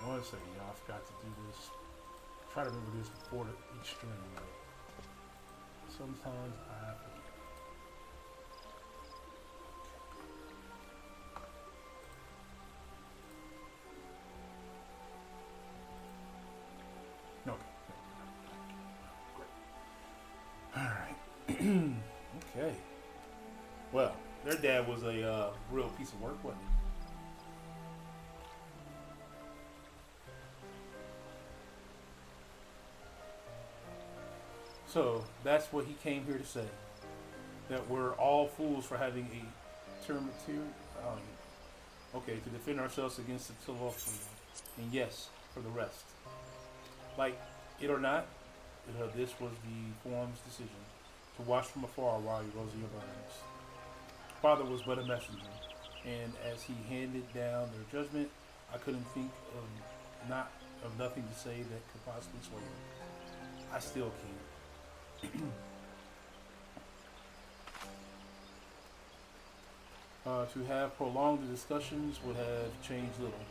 One second, y'all. I forgot to do this. Try to remember this before each stream. Sometimes I forget. Okay. Alright. Okay. Well, their dad was a real piece of work, wasn't he? So that's what he came here to say. That we're all fools for having a term okay, to defend ourselves against the Tillophon. And yes, for the rest. Like it or not, this was the Forum's decision to watch from afar while Eorzea burns. Father was but a messenger, and as he handed down their judgment, I couldn't think of nothing to say that could possibly sway him. I still can't. To have prolonged the discussions would have changed little.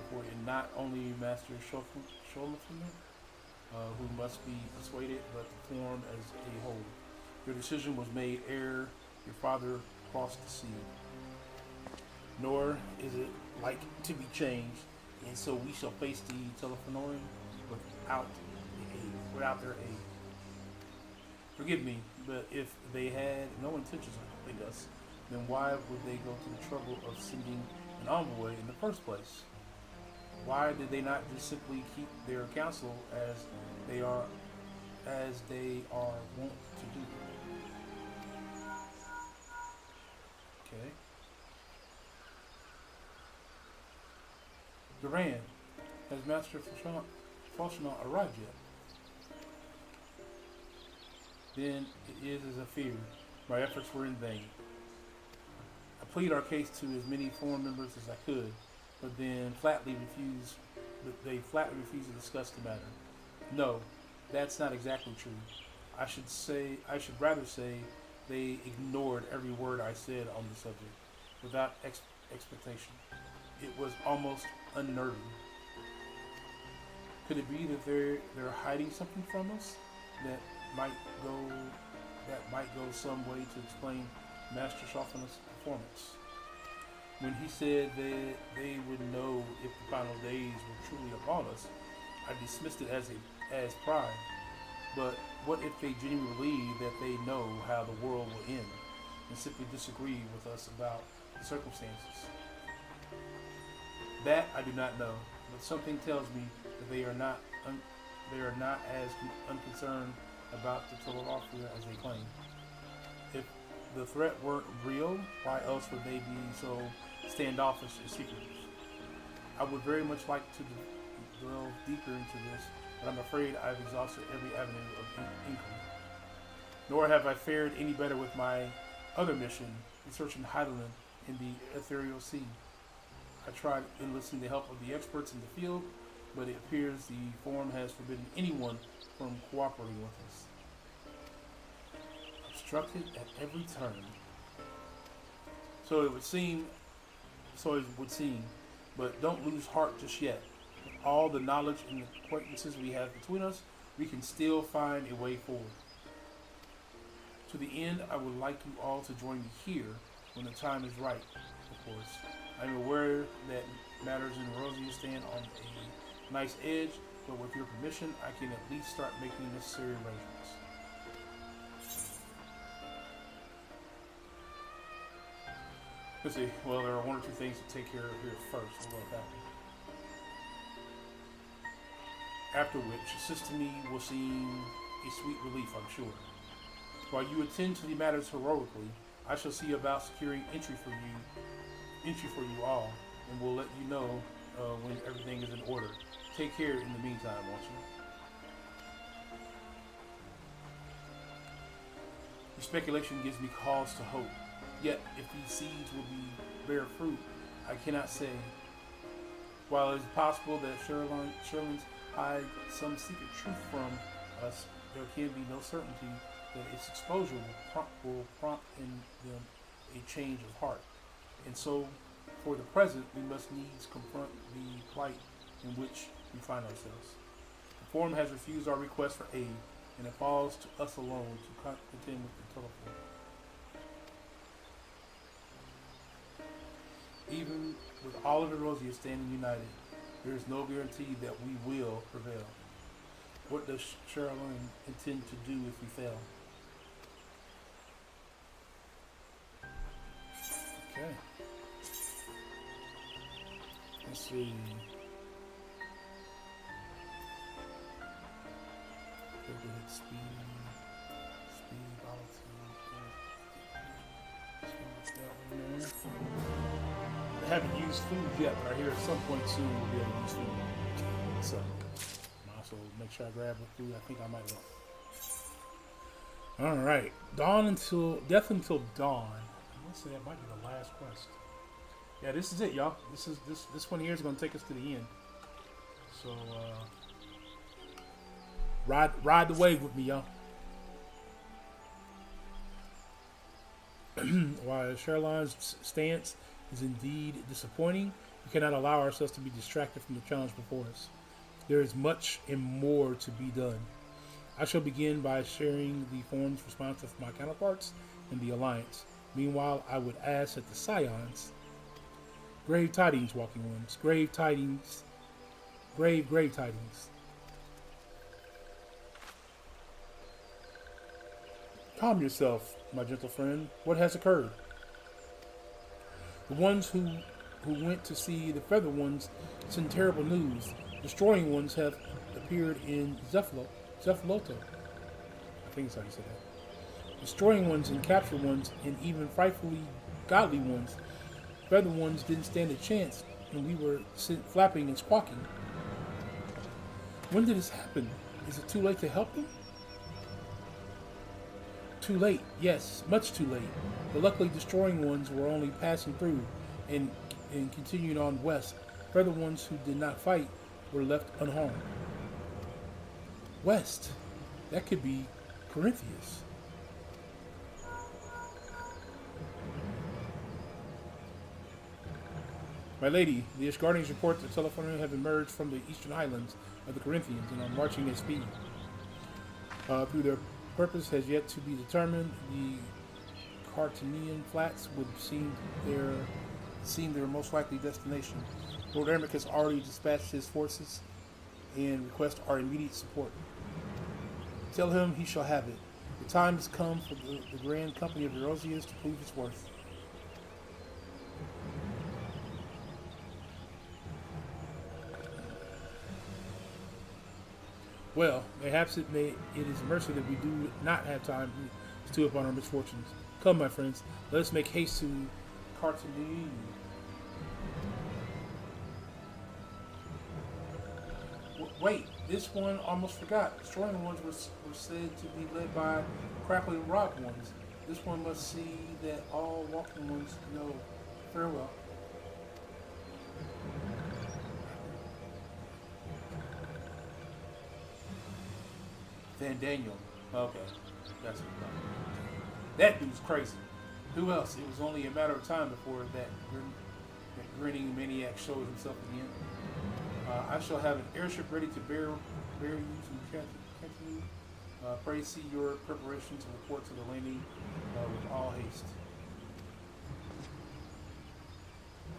For it not only Master Sholofina, who must be persuaded, but the Forum as a whole. Your decision was made ere your father crossed the sea. Nor is it like to be changed, and so we shall face the Telephonorium without their aid. Forgive me, but if they had no intentions of helping us, then why would they go to the trouble of sending an envoy in the first place? Why did they not just simply keep their counsel as they are wont to do? Okay. Duran, has Master Fauchelevent arrived yet? Then it is as I feared. My efforts were in vain. I plead our case to as many forum members as I could, but they flatly refused to discuss the matter. No, that's not exactly true. I should rather say they ignored every word I said on the subject, without expectation. It was almost unnerving. Could it be that they're hiding something from us that might go some way to explain Master Schaffner's performance? When he said that they would know if the final days were truly upon us, I dismissed it as pride. But what if they genuinely believe that they know how the world will end and simply disagree with us about the circumstances? That I do not know, but something tells me that they are not as unconcerned about the Telelophia as they claim. If the threat weren't real, why else would they be so standoffish and secretive? I would very much like to delve deeper into this, but I'm afraid I've exhausted every avenue of income. Nor have I fared any better with my other mission, researching Heidelin in the ethereal sea. I tried enlisting the help of the experts in the field, but it appears the Forum has forbidden anyone from cooperating with us. Obstructed at every turn. So it would seem, but don't lose heart just yet. With all the knowledge and acquaintances we have between us, we can still find a way forward. To the end, I would like you all to join me here when the time is right, of course. I'm aware that matters in Rosia stand on a nice edge, but with your permission, I can at least start making necessary arrangements. Let's see. Well, there are one or two things to take care of here first. We'll go with that one. After which, assisting me will seem a sweet relief, I'm sure. While you attend to the matters heroically, I shall see about securing entry for you all, and will let you know when everything is in order. Take care in the meantime, won't you? Your speculation gives me cause to hope. Yet, if these seeds will bear fruit, I cannot say. While it is possible that Sherlings hide some secret truth from us, there can be no certainty that its exposure will prompt in them a change of heart. And so, for the present, we must needs confront the plight in which we find ourselves. The Forum has refused our request for aid, and it falls to us alone to contend with the teleport. Even with all of the Rosia standing united, there is no guarantee that we will prevail. What does Charlene intend to do if we fail? Okay. Let's see. Speed, volatility. I haven't used food yet, but I hear at some point soon we'll be able to use food. So, might as well make sure I grab the food I think I might want. Alright. Death until dawn. I want to say that might be the last quest. Yeah, this is it, y'all. This one here is going to take us to the end. So, ride the wave with me, y'all. While Sherline's stance is indeed disappointing, we cannot allow ourselves to be distracted from the challenge before us. There is much and more to be done. I shall begin by sharing the Forum's response with my counterparts in the Alliance. Meanwhile, I would ask that the Scions... Grave tidings, Walking Ones. Grave tidings. Grave tidings. Calm yourself, my gentle friend. What has occurred? The ones who went to see the Feather Ones send terrible news. Destroying Ones have appeared in Zefloto. I think that's how you say that. Destroying Ones and Captured Ones, and even frightfully godly ones. Feather ones didn't stand a chance, and we were flapping and squawking. When did this happen? Is it too late to help them? Too late, yes, much too late. But luckily destroying ones were only passing through and continuing on west. Feather ones who did not fight were left unharmed. West. That could be Corinthians. My lady, the Ashgardians report that Telephone have emerged from the eastern islands of the Corinthians and are marching at speed. Through their purpose has yet to be determined. The Cartanian flats would seem their most likely destination. Lord Ermic has already dispatched his forces and requests our immediate support. Tell him he shall have it. The time has come for the Grand Company of Erosias to prove its worth. Well, perhaps it is a mercy that we do not have time to stew upon our misfortunes. Come, my friends, let us make haste to Cartagena. Wait, this one almost forgot. Destroying ones were said to be led by crackling rock ones. This one must see that all walking ones know. Farewell. Van Daniel. Okay. That's what that dude's crazy. Who else? It was only a matter of time before that grinning maniac showed himself again. I shall have an airship ready to bear you to Canton. Pray see your preparations and report to the landing with all haste.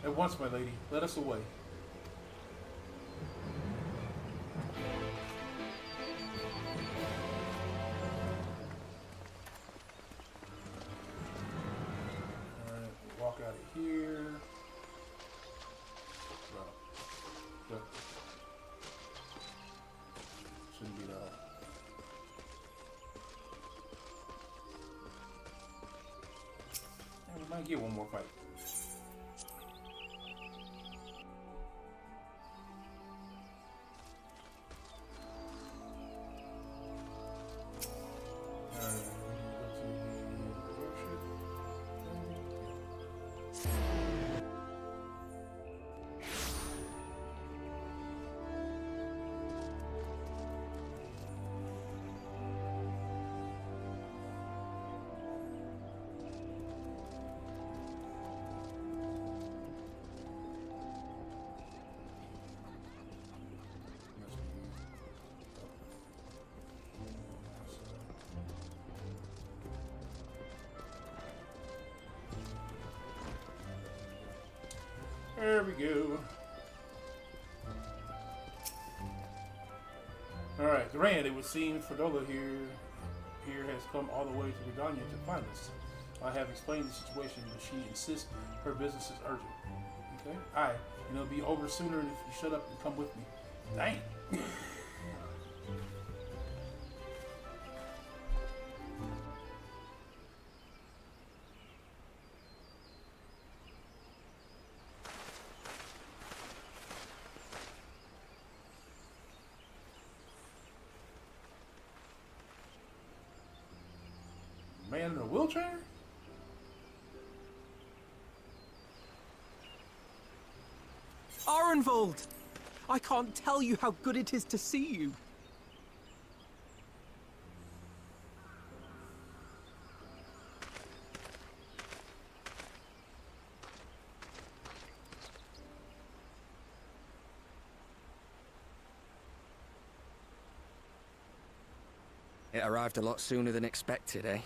At once, my lady. Let us away. Walk out of here. No. Shouldn't be that. We might get one more fight. There we go. Alright, Durand, it would seem Fredola here has come all the way to Redania to find us. I have explained the situation, but she insists her business is urgent. Okay? Aye, and it'll be over sooner if you shut up and come with me. Dang. Man in a wheelchair? Arenvold! I can't tell you how good it is to see you. It arrived a lot sooner than expected, eh?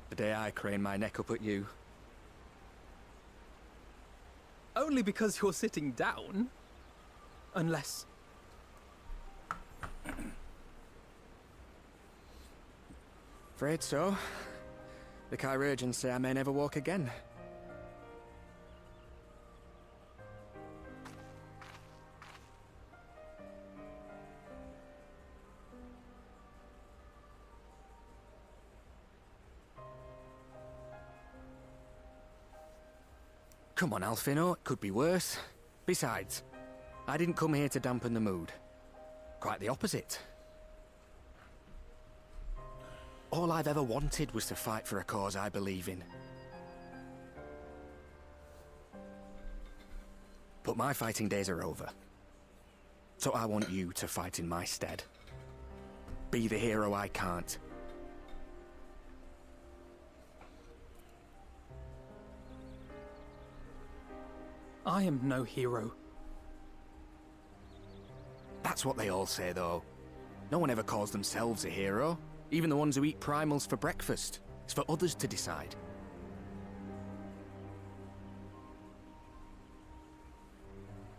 The day I craned my neck up at you. Only because you're sitting down. Unless... Afraid so. The Chirurgeons say I may never walk again. Come on, Alfino, it could be worse. Besides, I didn't come here to dampen the mood. Quite the opposite. All I've ever wanted was to fight for a cause I believe in. But my fighting days are over. So I want you to fight in my stead. Be the hero I can't. I am no hero. That's what they all say, though. No one ever calls themselves a hero. Even the ones who eat primals for breakfast. It's for others to decide.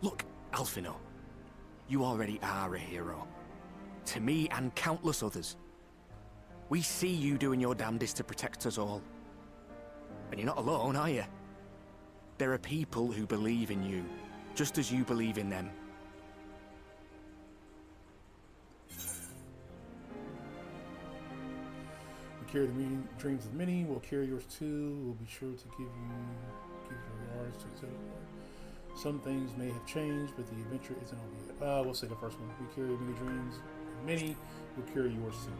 Look, Alfino. You already are a hero. To me and countless others. We see you doing your damnedest to protect us all. And you're not alone, are you? There are people who believe in you, just as you believe in them. We carry the dreams of many. We'll carry yours too. We'll be sure to give your yards to etc. Some things may have changed, but the adventure isn't over yet. We'll say the first one. We carry many dreams of many. We'll carry yours too.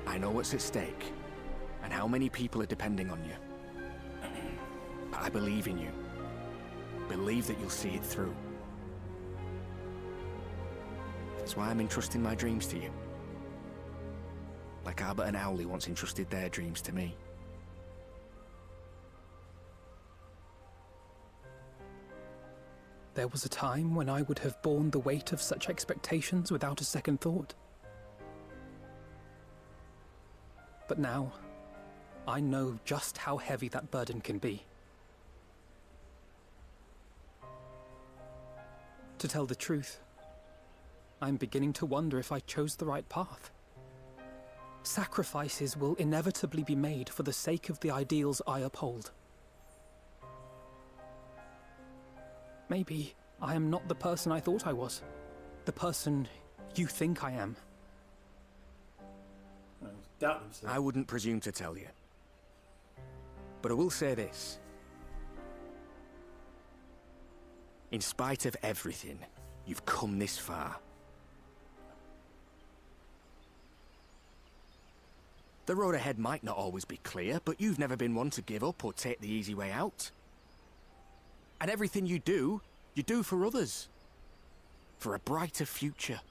I know what's at stake, and how many people are depending on you. But I believe in you. Believe that you'll see it through. That's why I'm entrusting my dreams to you. Like Albert and Owley once entrusted their dreams to me. There was a time when I would have borne the weight of such expectations without a second thought. But now, I know just how heavy that burden can be. To tell the truth, I'm beginning to wonder if I chose the right path. Sacrifices will inevitably be made for the sake of the ideals I uphold. Maybe I am not the person I thought I was. The person you think I am. I wouldn't presume to tell you. But I will say this. In spite of everything, you've come this far. The road ahead might not always be clear, but you've never been one to give up or take the easy way out. And everything you do for others. For a brighter future.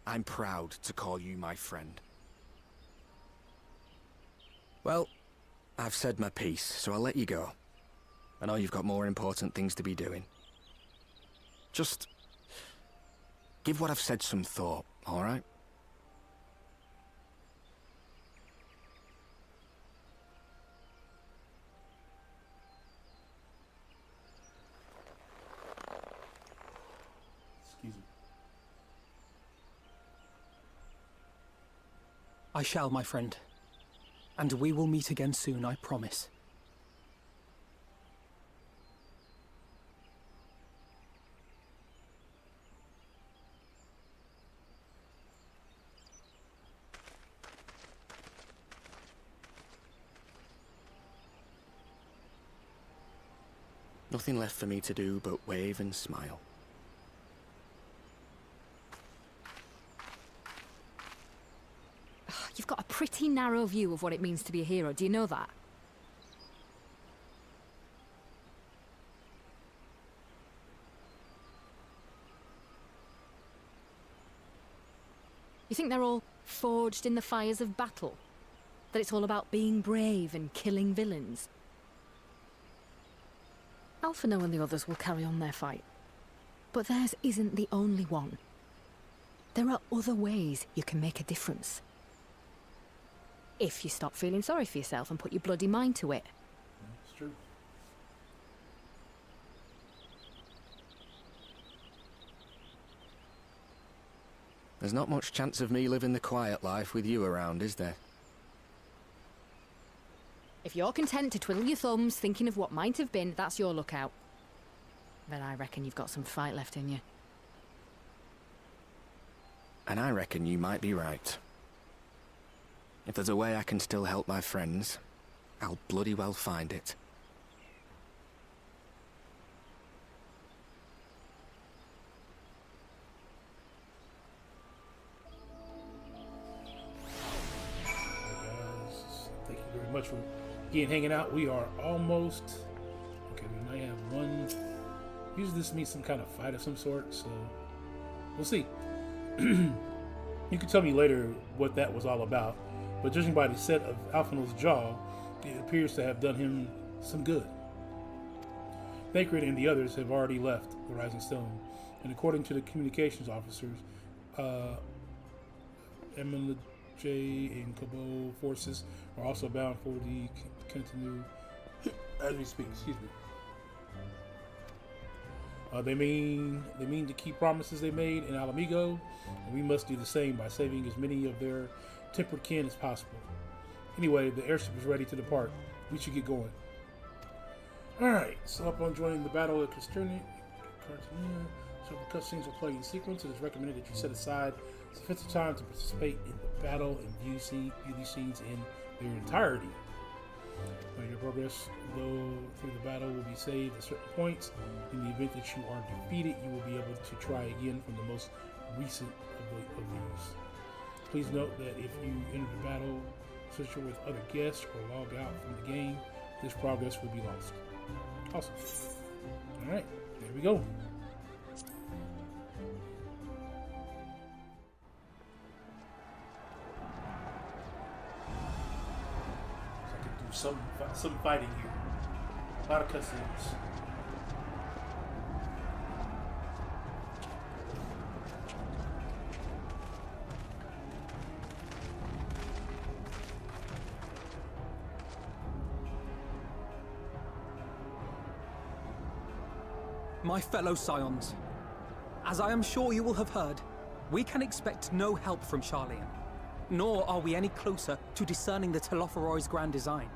I'm proud to call you my friend. Well, I've said my piece, so I'll let you go. I know you've got more important things to be doing. Just give what I've said some thought, all right? Excuse me. I shall, my friend. And we will meet again soon, I promise. Nothing left for me to do but wave and smile. You've got a pretty narrow view of what it means to be a hero, do you know that? You think they're all forged in the fires of battle? That it's all about being brave and killing villains? Alphino and the others will carry on their fight. But theirs isn't the only one. There are other ways you can make a difference. If you stop feeling sorry for yourself and put your bloody mind to it. It's true. There's not much chance of me living the quiet life with you around, is there? If you're content to twiddle your thumbs thinking of what might have been, that's your lookout. But I reckon you've got some fight left in you. And I reckon you might be right. If there's a way I can still help my friends, I'll bloody well find it. Thank you very much for again hanging out. We are almost okay. We might have one. Usually this means some kind of fight of some sort, so we'll see. You can tell me later what that was all about, but judging by the set of Alphinaud's jaw, it appears to have done him some good. Thancred and the others have already left the Rising Stone, and according to the communications officers, Emma J and Kobo forces are also bound for the continue as we speak. Excuse me. They mean to keep promises they made in Alamigo, and we must do the same by saving as many of their tempered kin as possible. Anyway, the airship is ready to depart. We should get going. Alright, so upon joining the battle at Casternia, several cutscenes will play in sequence. It is recommended that you set aside sufficient time to participate in the battle and view these scenes in their entirety. Your progress, though, through the battle will be saved at certain points. In the event that you are defeated, you will be able to try again from the most recent of these. Please note that if you enter the battle such with other guests or log out from the game, this progress will be lost. Awesome. Alright, there we go. Some fighting here. A lot of cutscenes. My fellow Scions, as I am sure you will have heard, we can expect no help from Sharlayan, nor are we any closer to discerning the Telophoroi's grand design.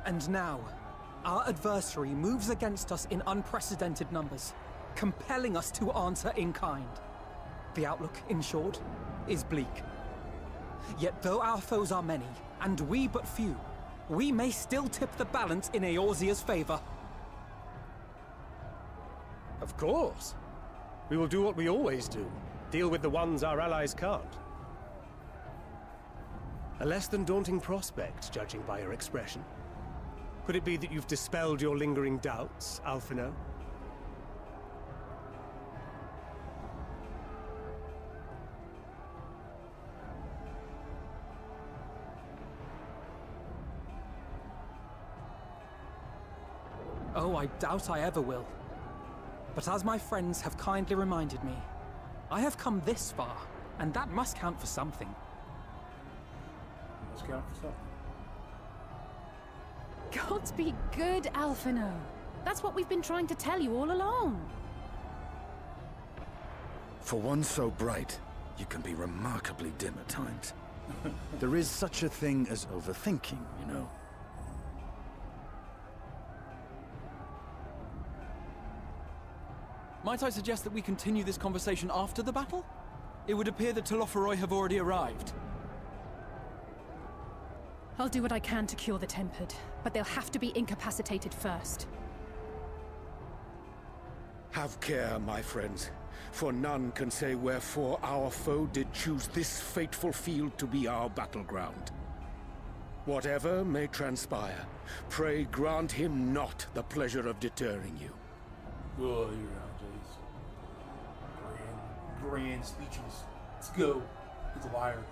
And now, our adversary moves against us in unprecedented numbers, compelling us to answer in kind. The outlook, in short, is bleak. Yet though our foes are many, and we but few, we may still tip the balance in Eorzea's favor. Of course. We will do what we always do. Deal with the ones our allies can't. A less than daunting prospect, judging by your expression. Could it be that you've dispelled your lingering doubts, Alphinaud? Oh, I doubt I ever will. But as my friends have kindly reminded me, I have come this far, and that must count for something. Must count for something. Gods be good, Alphinaud. That's what we've been trying to tell you all along. For one so bright, you can be remarkably dim at times. There is such a thing as overthinking, you know. Might I suggest that we continue this conversation after the battle? It would appear that Telophoroi have already arrived. I'll do what I can to cure the Tempered, but they'll have to be incapacitated first. Have care, my friends, for none can say wherefore our foe did choose this fateful field to be our battleground. Whatever may transpire, pray grant him not the pleasure of deterring you. Oh, you're out, Jace. Grand speeches. Let's go. He's a liar.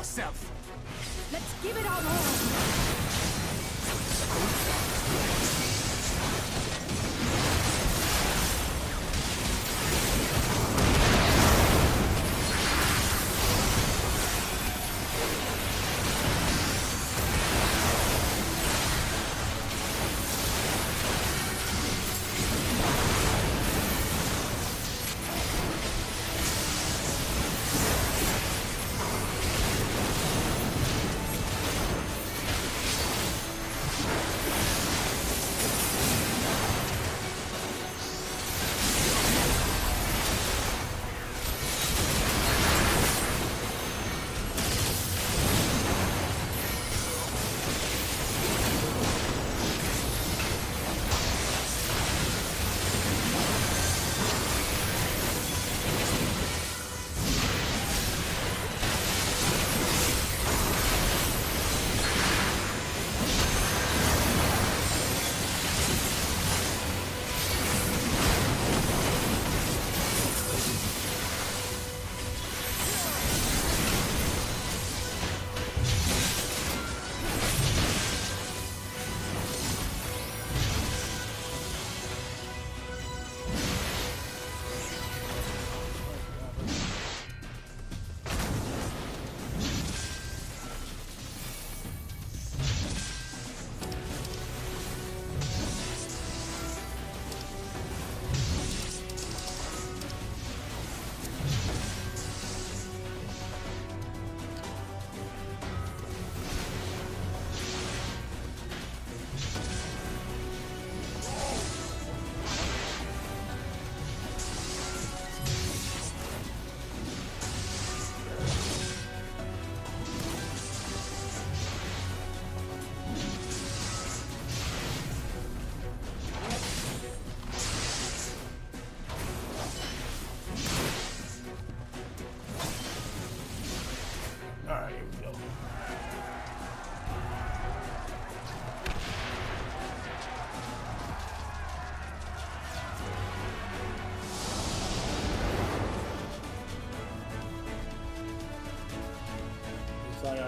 yourself! Let's give it our all!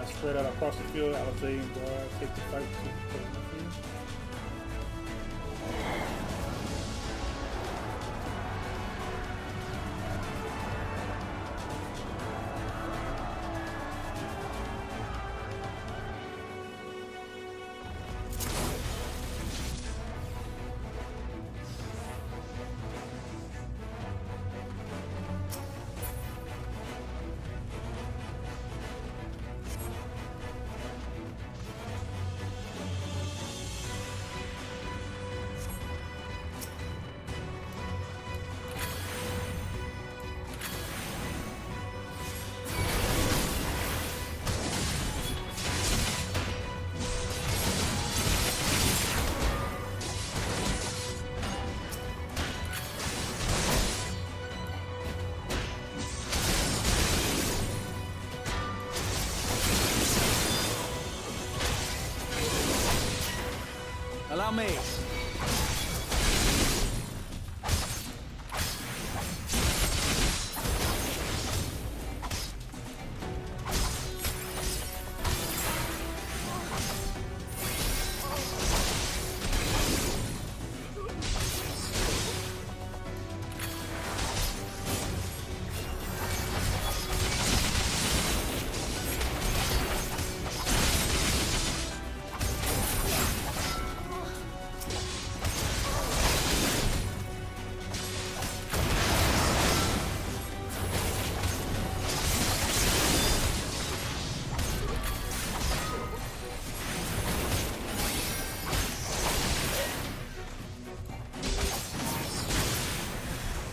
Spread out across the field. Alizé and Guard take the fight to the field. Allow me.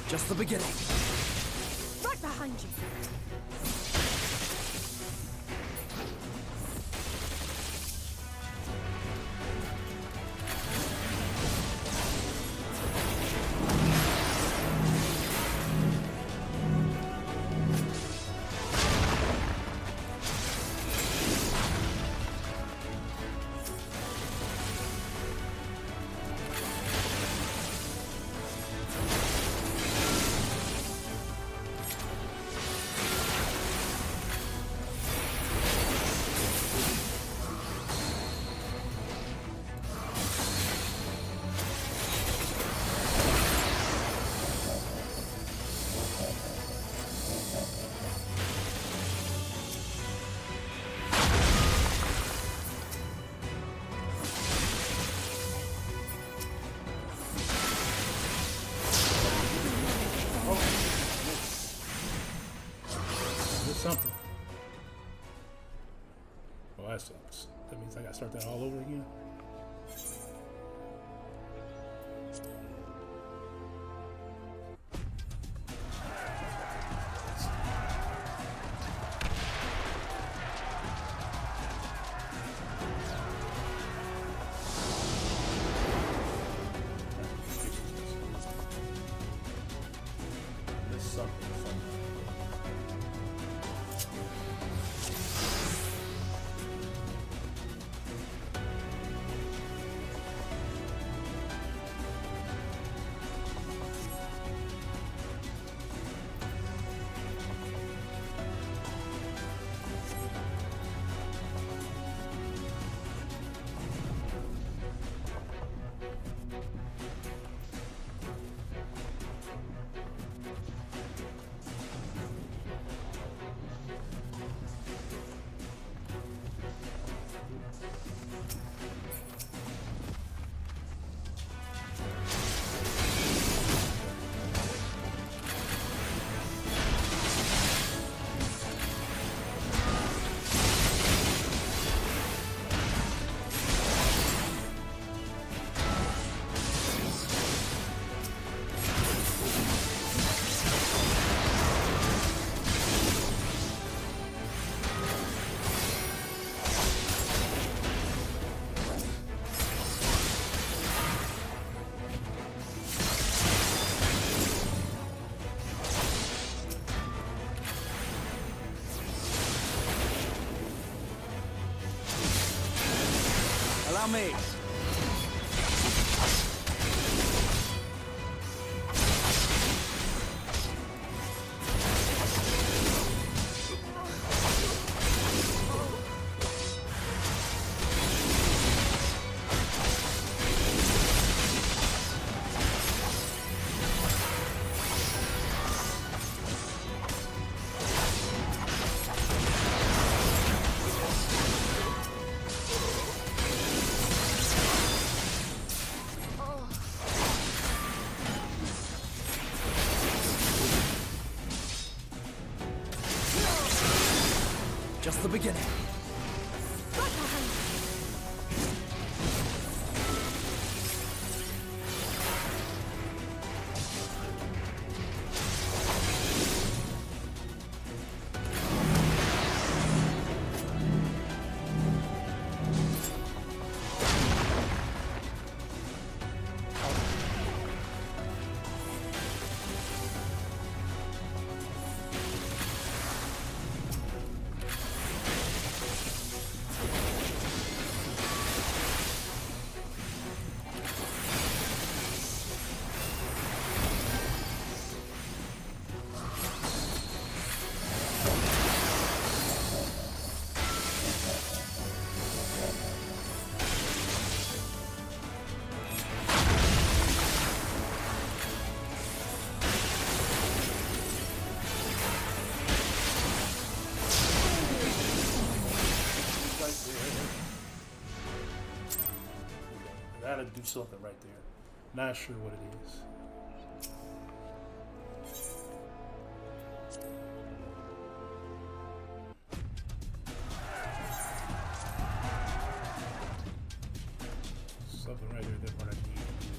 Just the beginning. Right behind you. that sucks. That means I gotta start that all over again. Allow me. Just the beginning. Gotta do something right there. Not sure what it is. Something right there that what I need to do.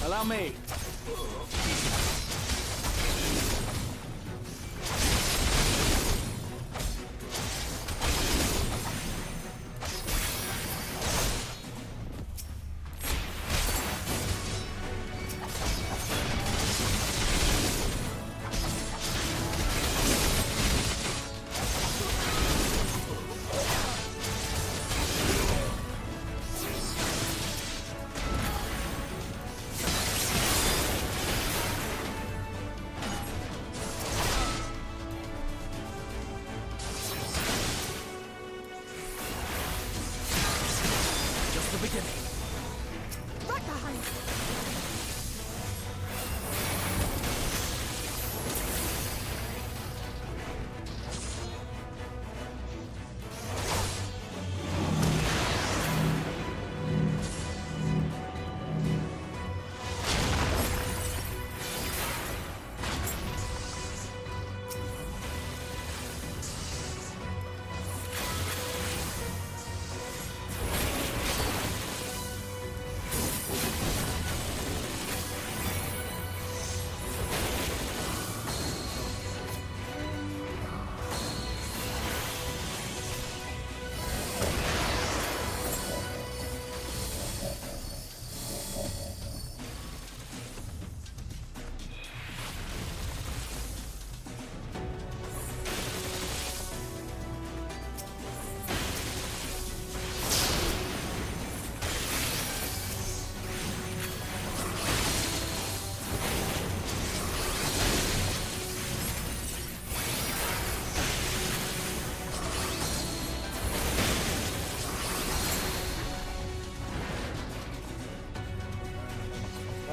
Allow me.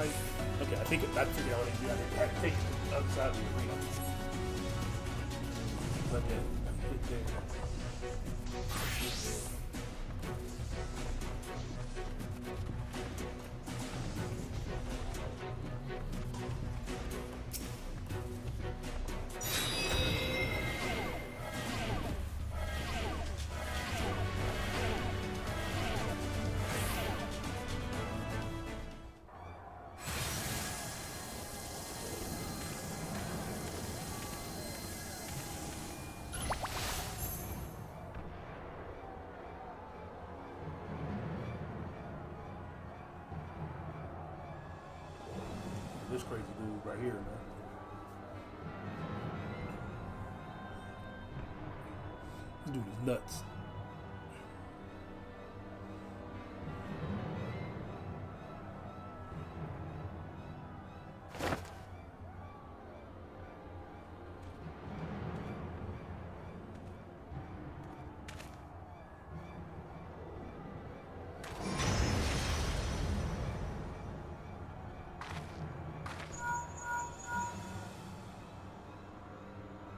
fight. Okay, I figured out what I do. I had to take it to the other side of the arena. But then, this crazy dude right here, man. This dude is nuts.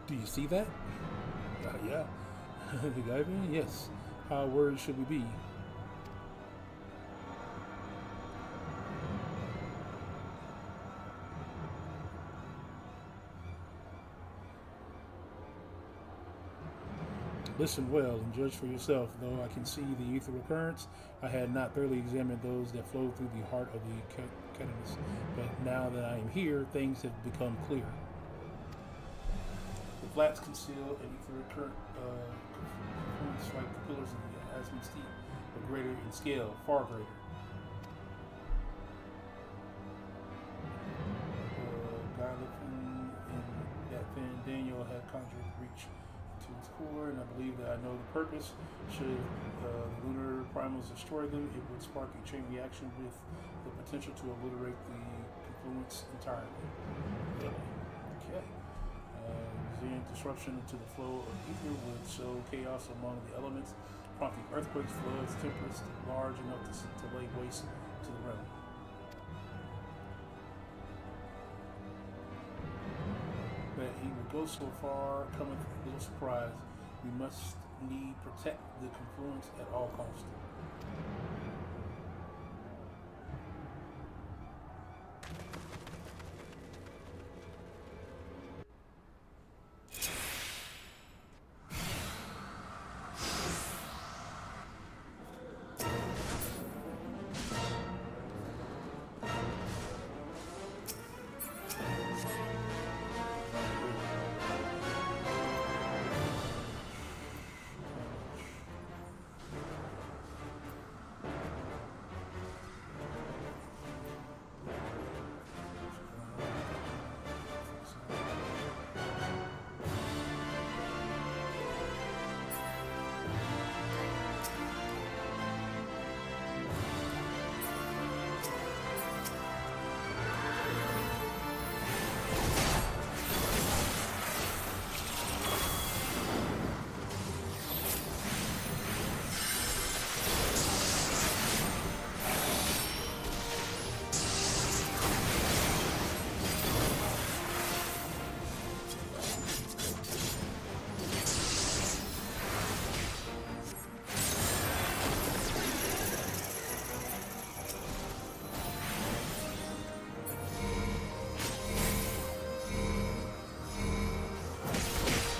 Do you see that? Yeah. The guy, yes. How worried should we be? Listen well and judge for yourself. Though I can see the ethereal currents, I had not thoroughly examined those that flow through the heart of the Catalyst. But now that I am here, things have become clear. The flats conceal an ethereal current components like the pillars of the Asmon's Deep, but greater in scale, far greater. Gylifin and that Fan Daniel had conjured reach to its core, and I believe that I know the purpose. Should the lunar primals destroy them, it would spark a chain reaction with the potential to obliterate the confluence entirely. Really? Okay. Resilient disruption to the flow of ether would sow chaos among the elements, prompting earthquakes, floods, tempests large enough to lay waste to the realm. But he would go so far, coming with a little surprise. We must need protect the confluence at all costs.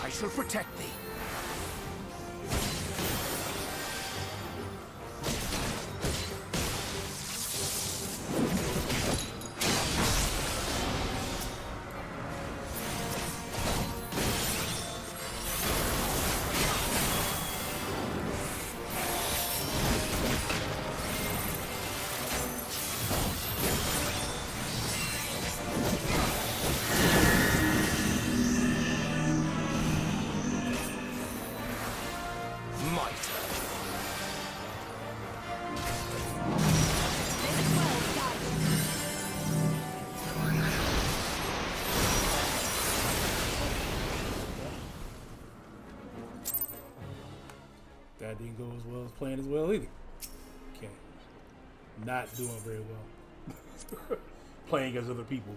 I shall protect thee. That didn't go as well as planned as well either. Okay. Not doing very well. playing as other people.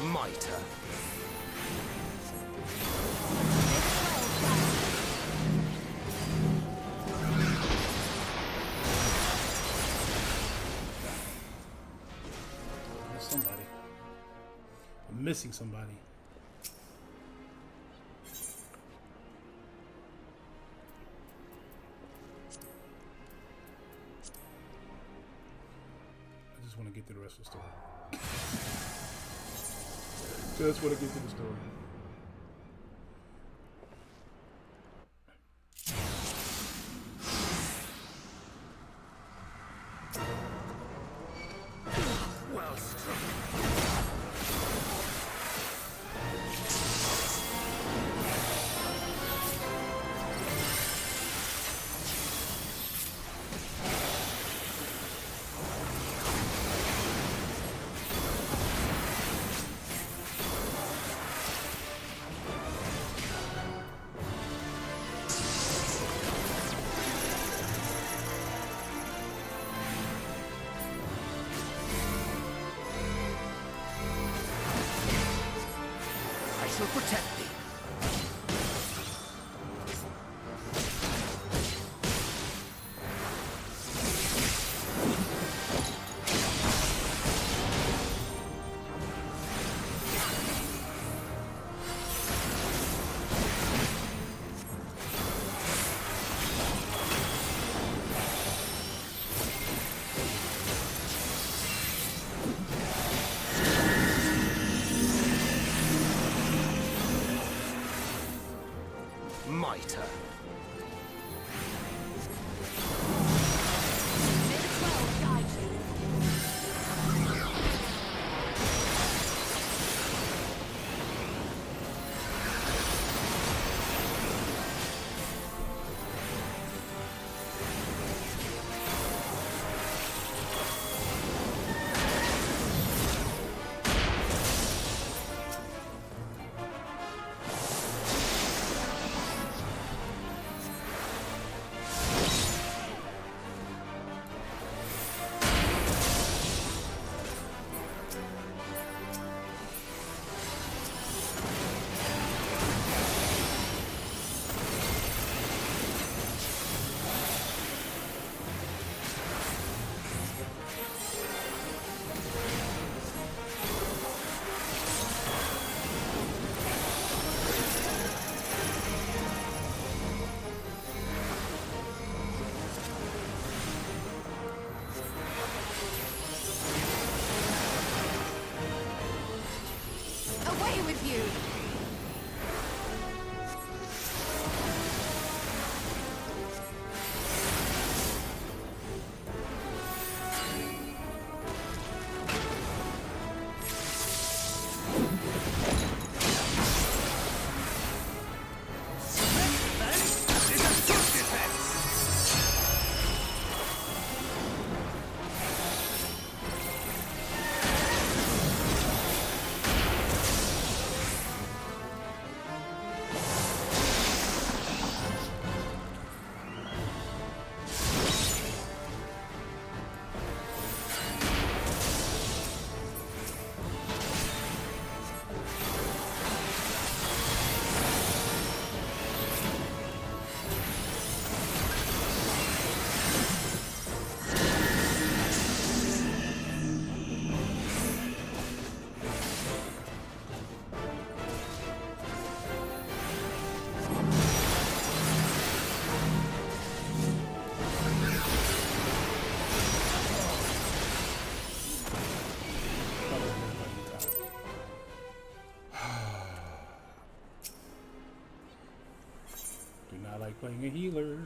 Mitre. Somebody. I'm missing somebody. I just want to get to the rest of the story. Just want to get to the story. Well struck. I shall protect thee. Mitre. Away with you! like playing a healer.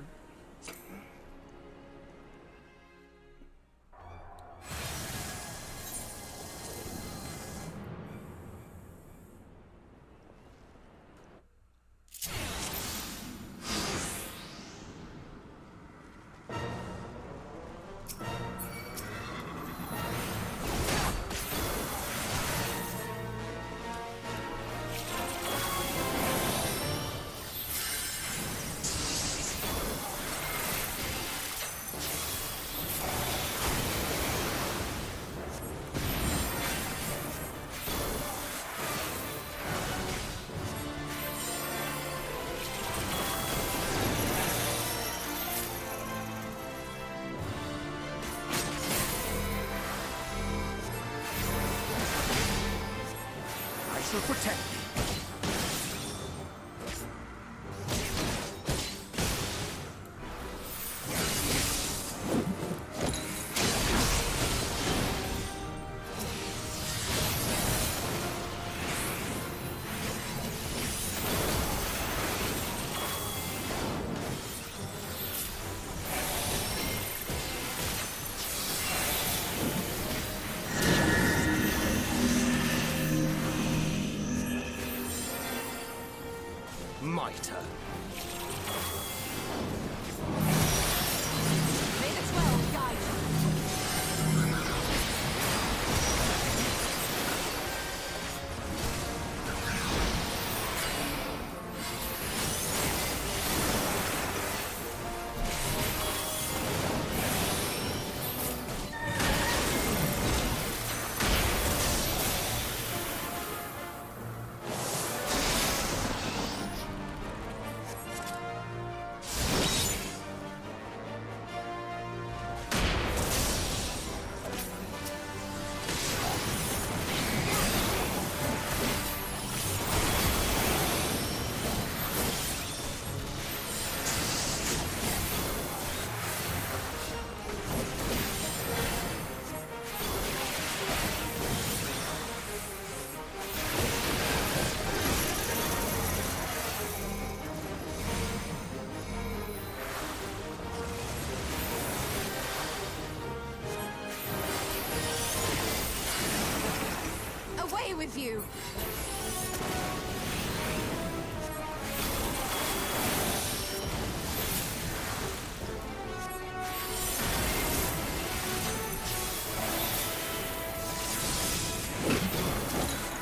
To protect me. Mitre. May the 12 guide you. With you.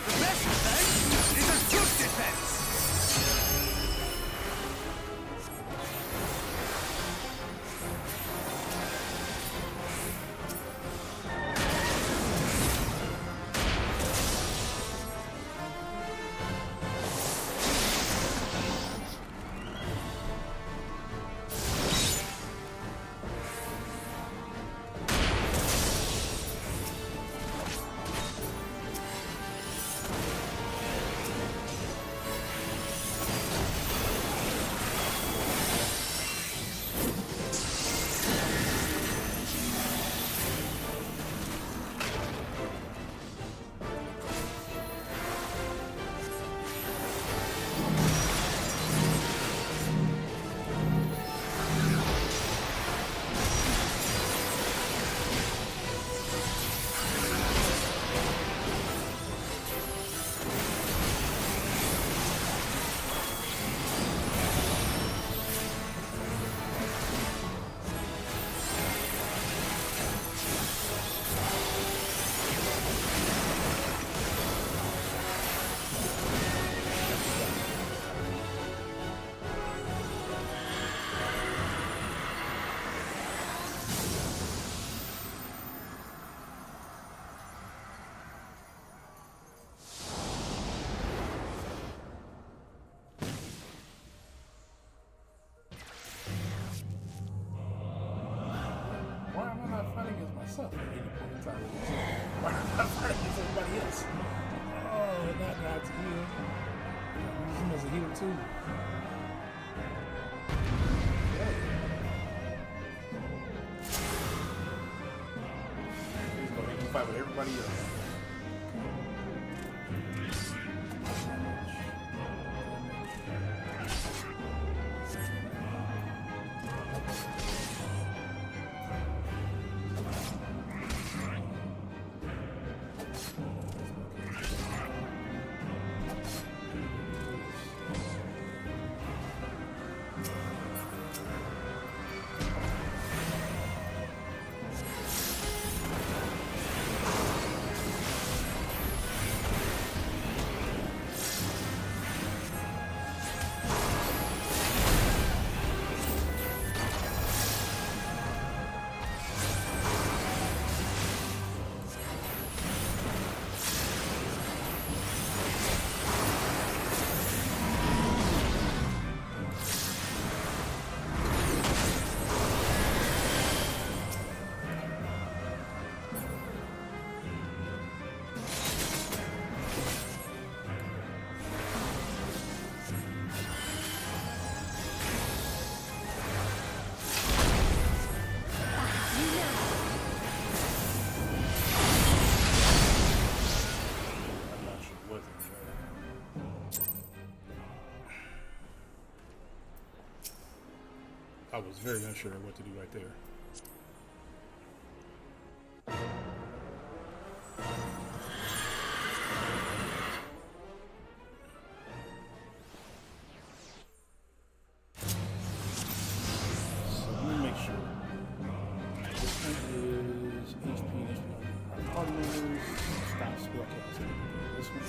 The best defense is a good defense. myself at any point in time. Why not fight against everybody else? Oh, not God to heal. Use him as a healer too. Yeah. He's gonna make you fight with everybody else. I was very unsure of what to do right there. So let me make sure. This one is HP and HP on party members. Stop spellcasting. This one.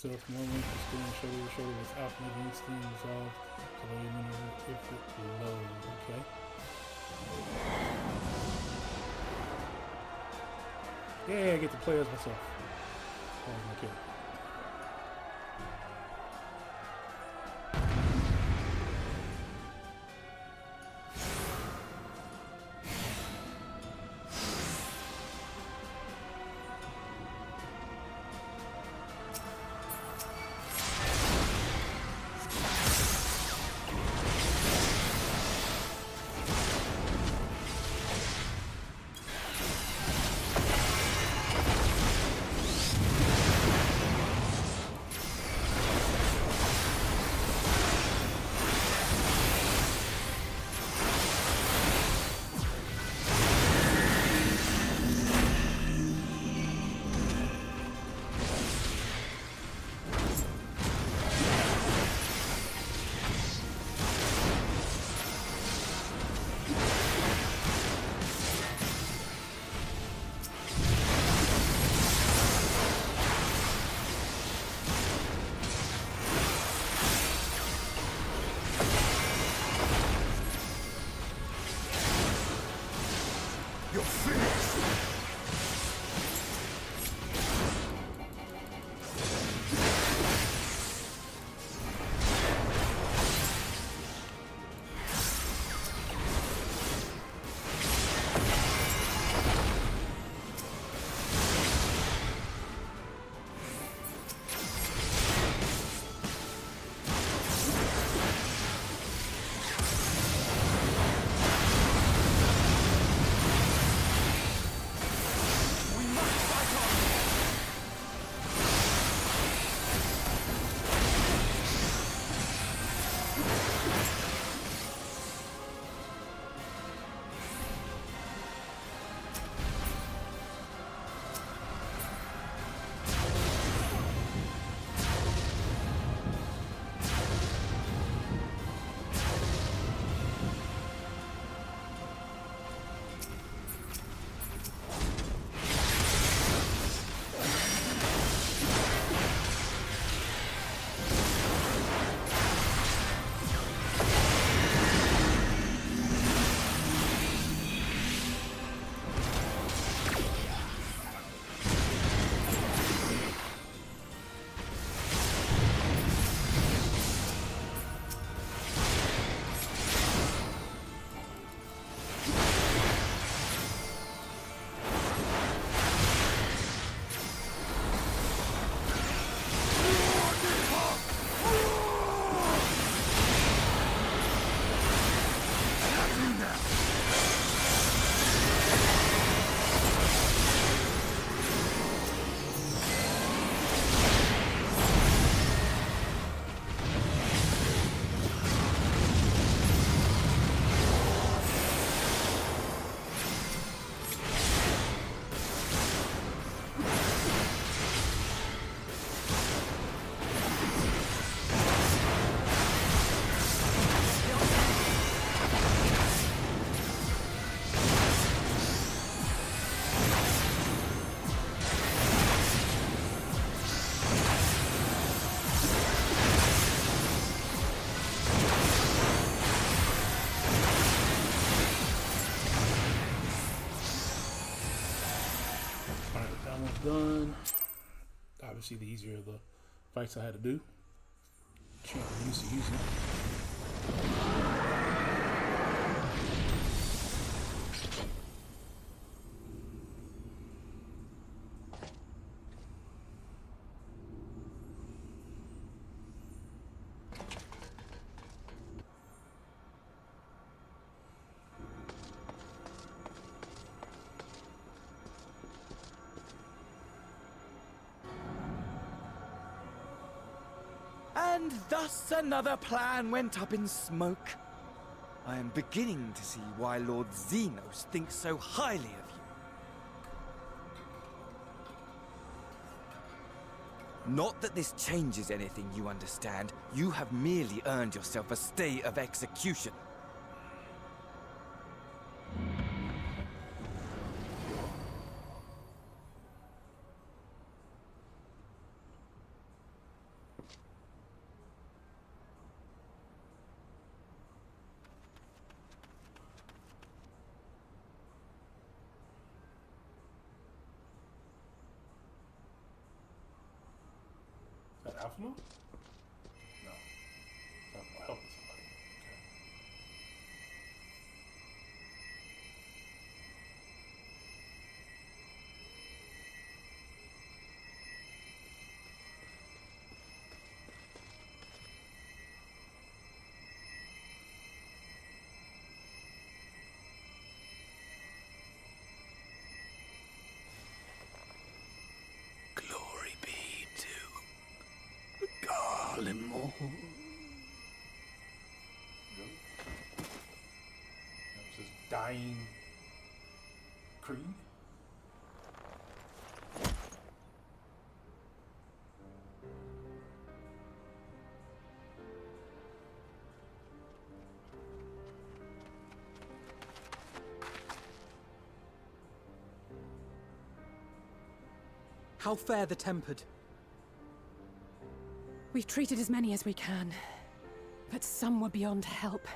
yourself from one length of staying shoulder to shoulder without making this thing resolve so that you maneuver if it loads. Okay. Yeah, I get to play as myself. As my character. Done. Obviously, the easier the fights I had to do. I'm used to using it. And thus another plan went up in smoke. I am beginning to see why Lord Xenos thinks so highly of you. Not that this changes anything, you understand. You have merely earned yourself a stay of execution. Alphino? No. Talking about helping somebody. Okay. Glory be to Garlemald. Really? That was his dying creed? How fare the Tempered? We've treated as many as we can, but some were beyond help.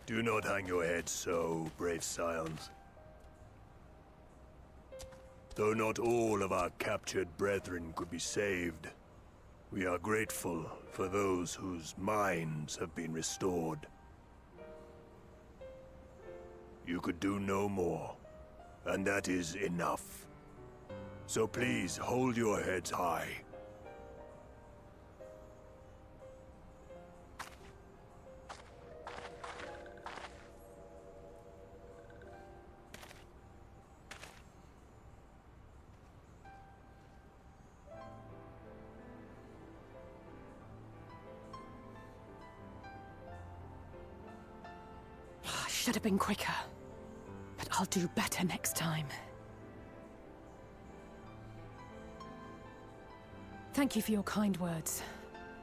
Do not hang your heads so, brave scions. Though not all of our captured brethren could be saved, we are grateful for those whose minds have been restored. You could do no more, and that is enough. So please hold your heads high. Should have been quicker. But I'll do better next time. Thank you for your kind words.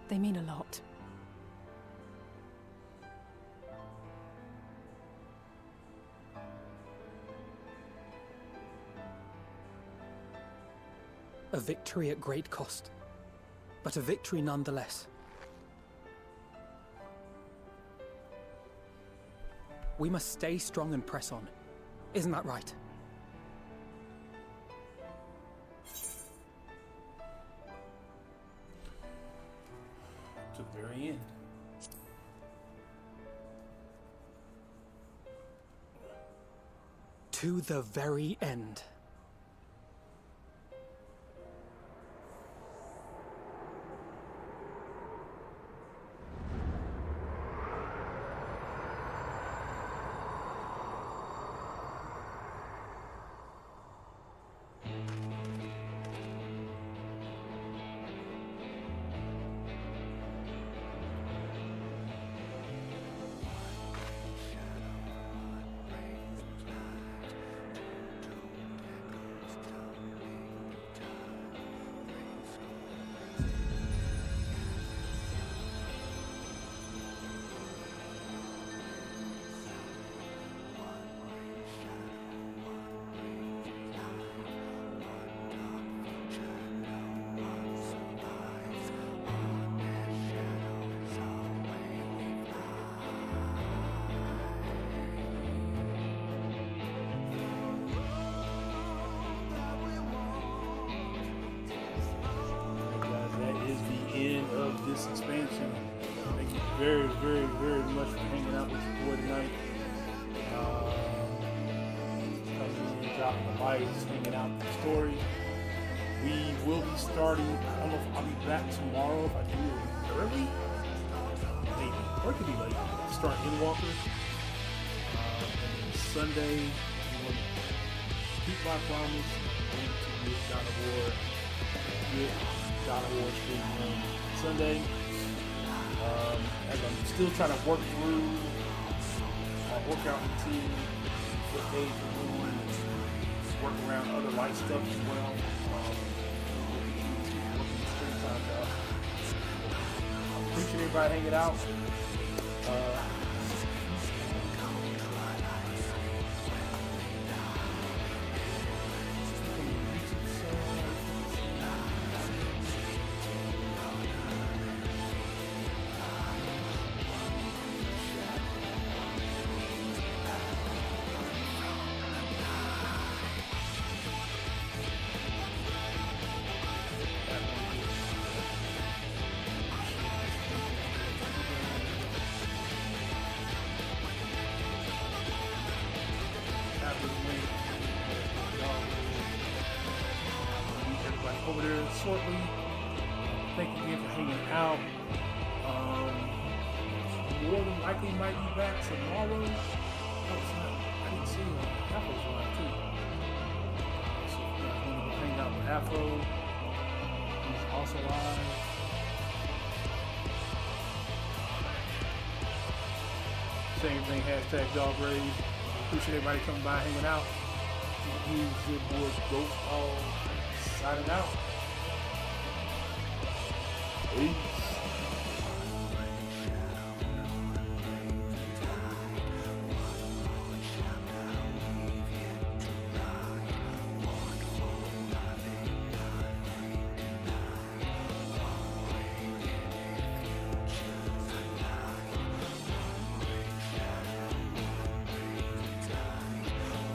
They mean a lot. A victory at great cost, but a victory nonetheless. We must stay strong and press on. Isn't that right? To the very end. To the very end. This expansion. Thank you very, very, very much for hanging out with your boy tonight. Coming in, dropping the mic, just hanging out with the story. We will be starting, I don't know if I'll be back tomorrow if I do it early. Maybe. Or it could be late. Start Endwalker. And Sunday, we will keep my promise. To get God of War. Get God of War stream on Sunday. As I'm still trying to work through workout routine, what days we're doing, work around other light stuff as well. Working the screen time job. Appreciate everybody hanging out. Over there shortly. Thank you again for hanging out. More than likely might be back tomorrow. I didn't see Afro's live too. So if you guys want to go hang out with Afro, he's also live. Same thing, hashtag dog raise. Appreciate everybody coming by hanging out. Here's your boy Ghost All signing out. Peace.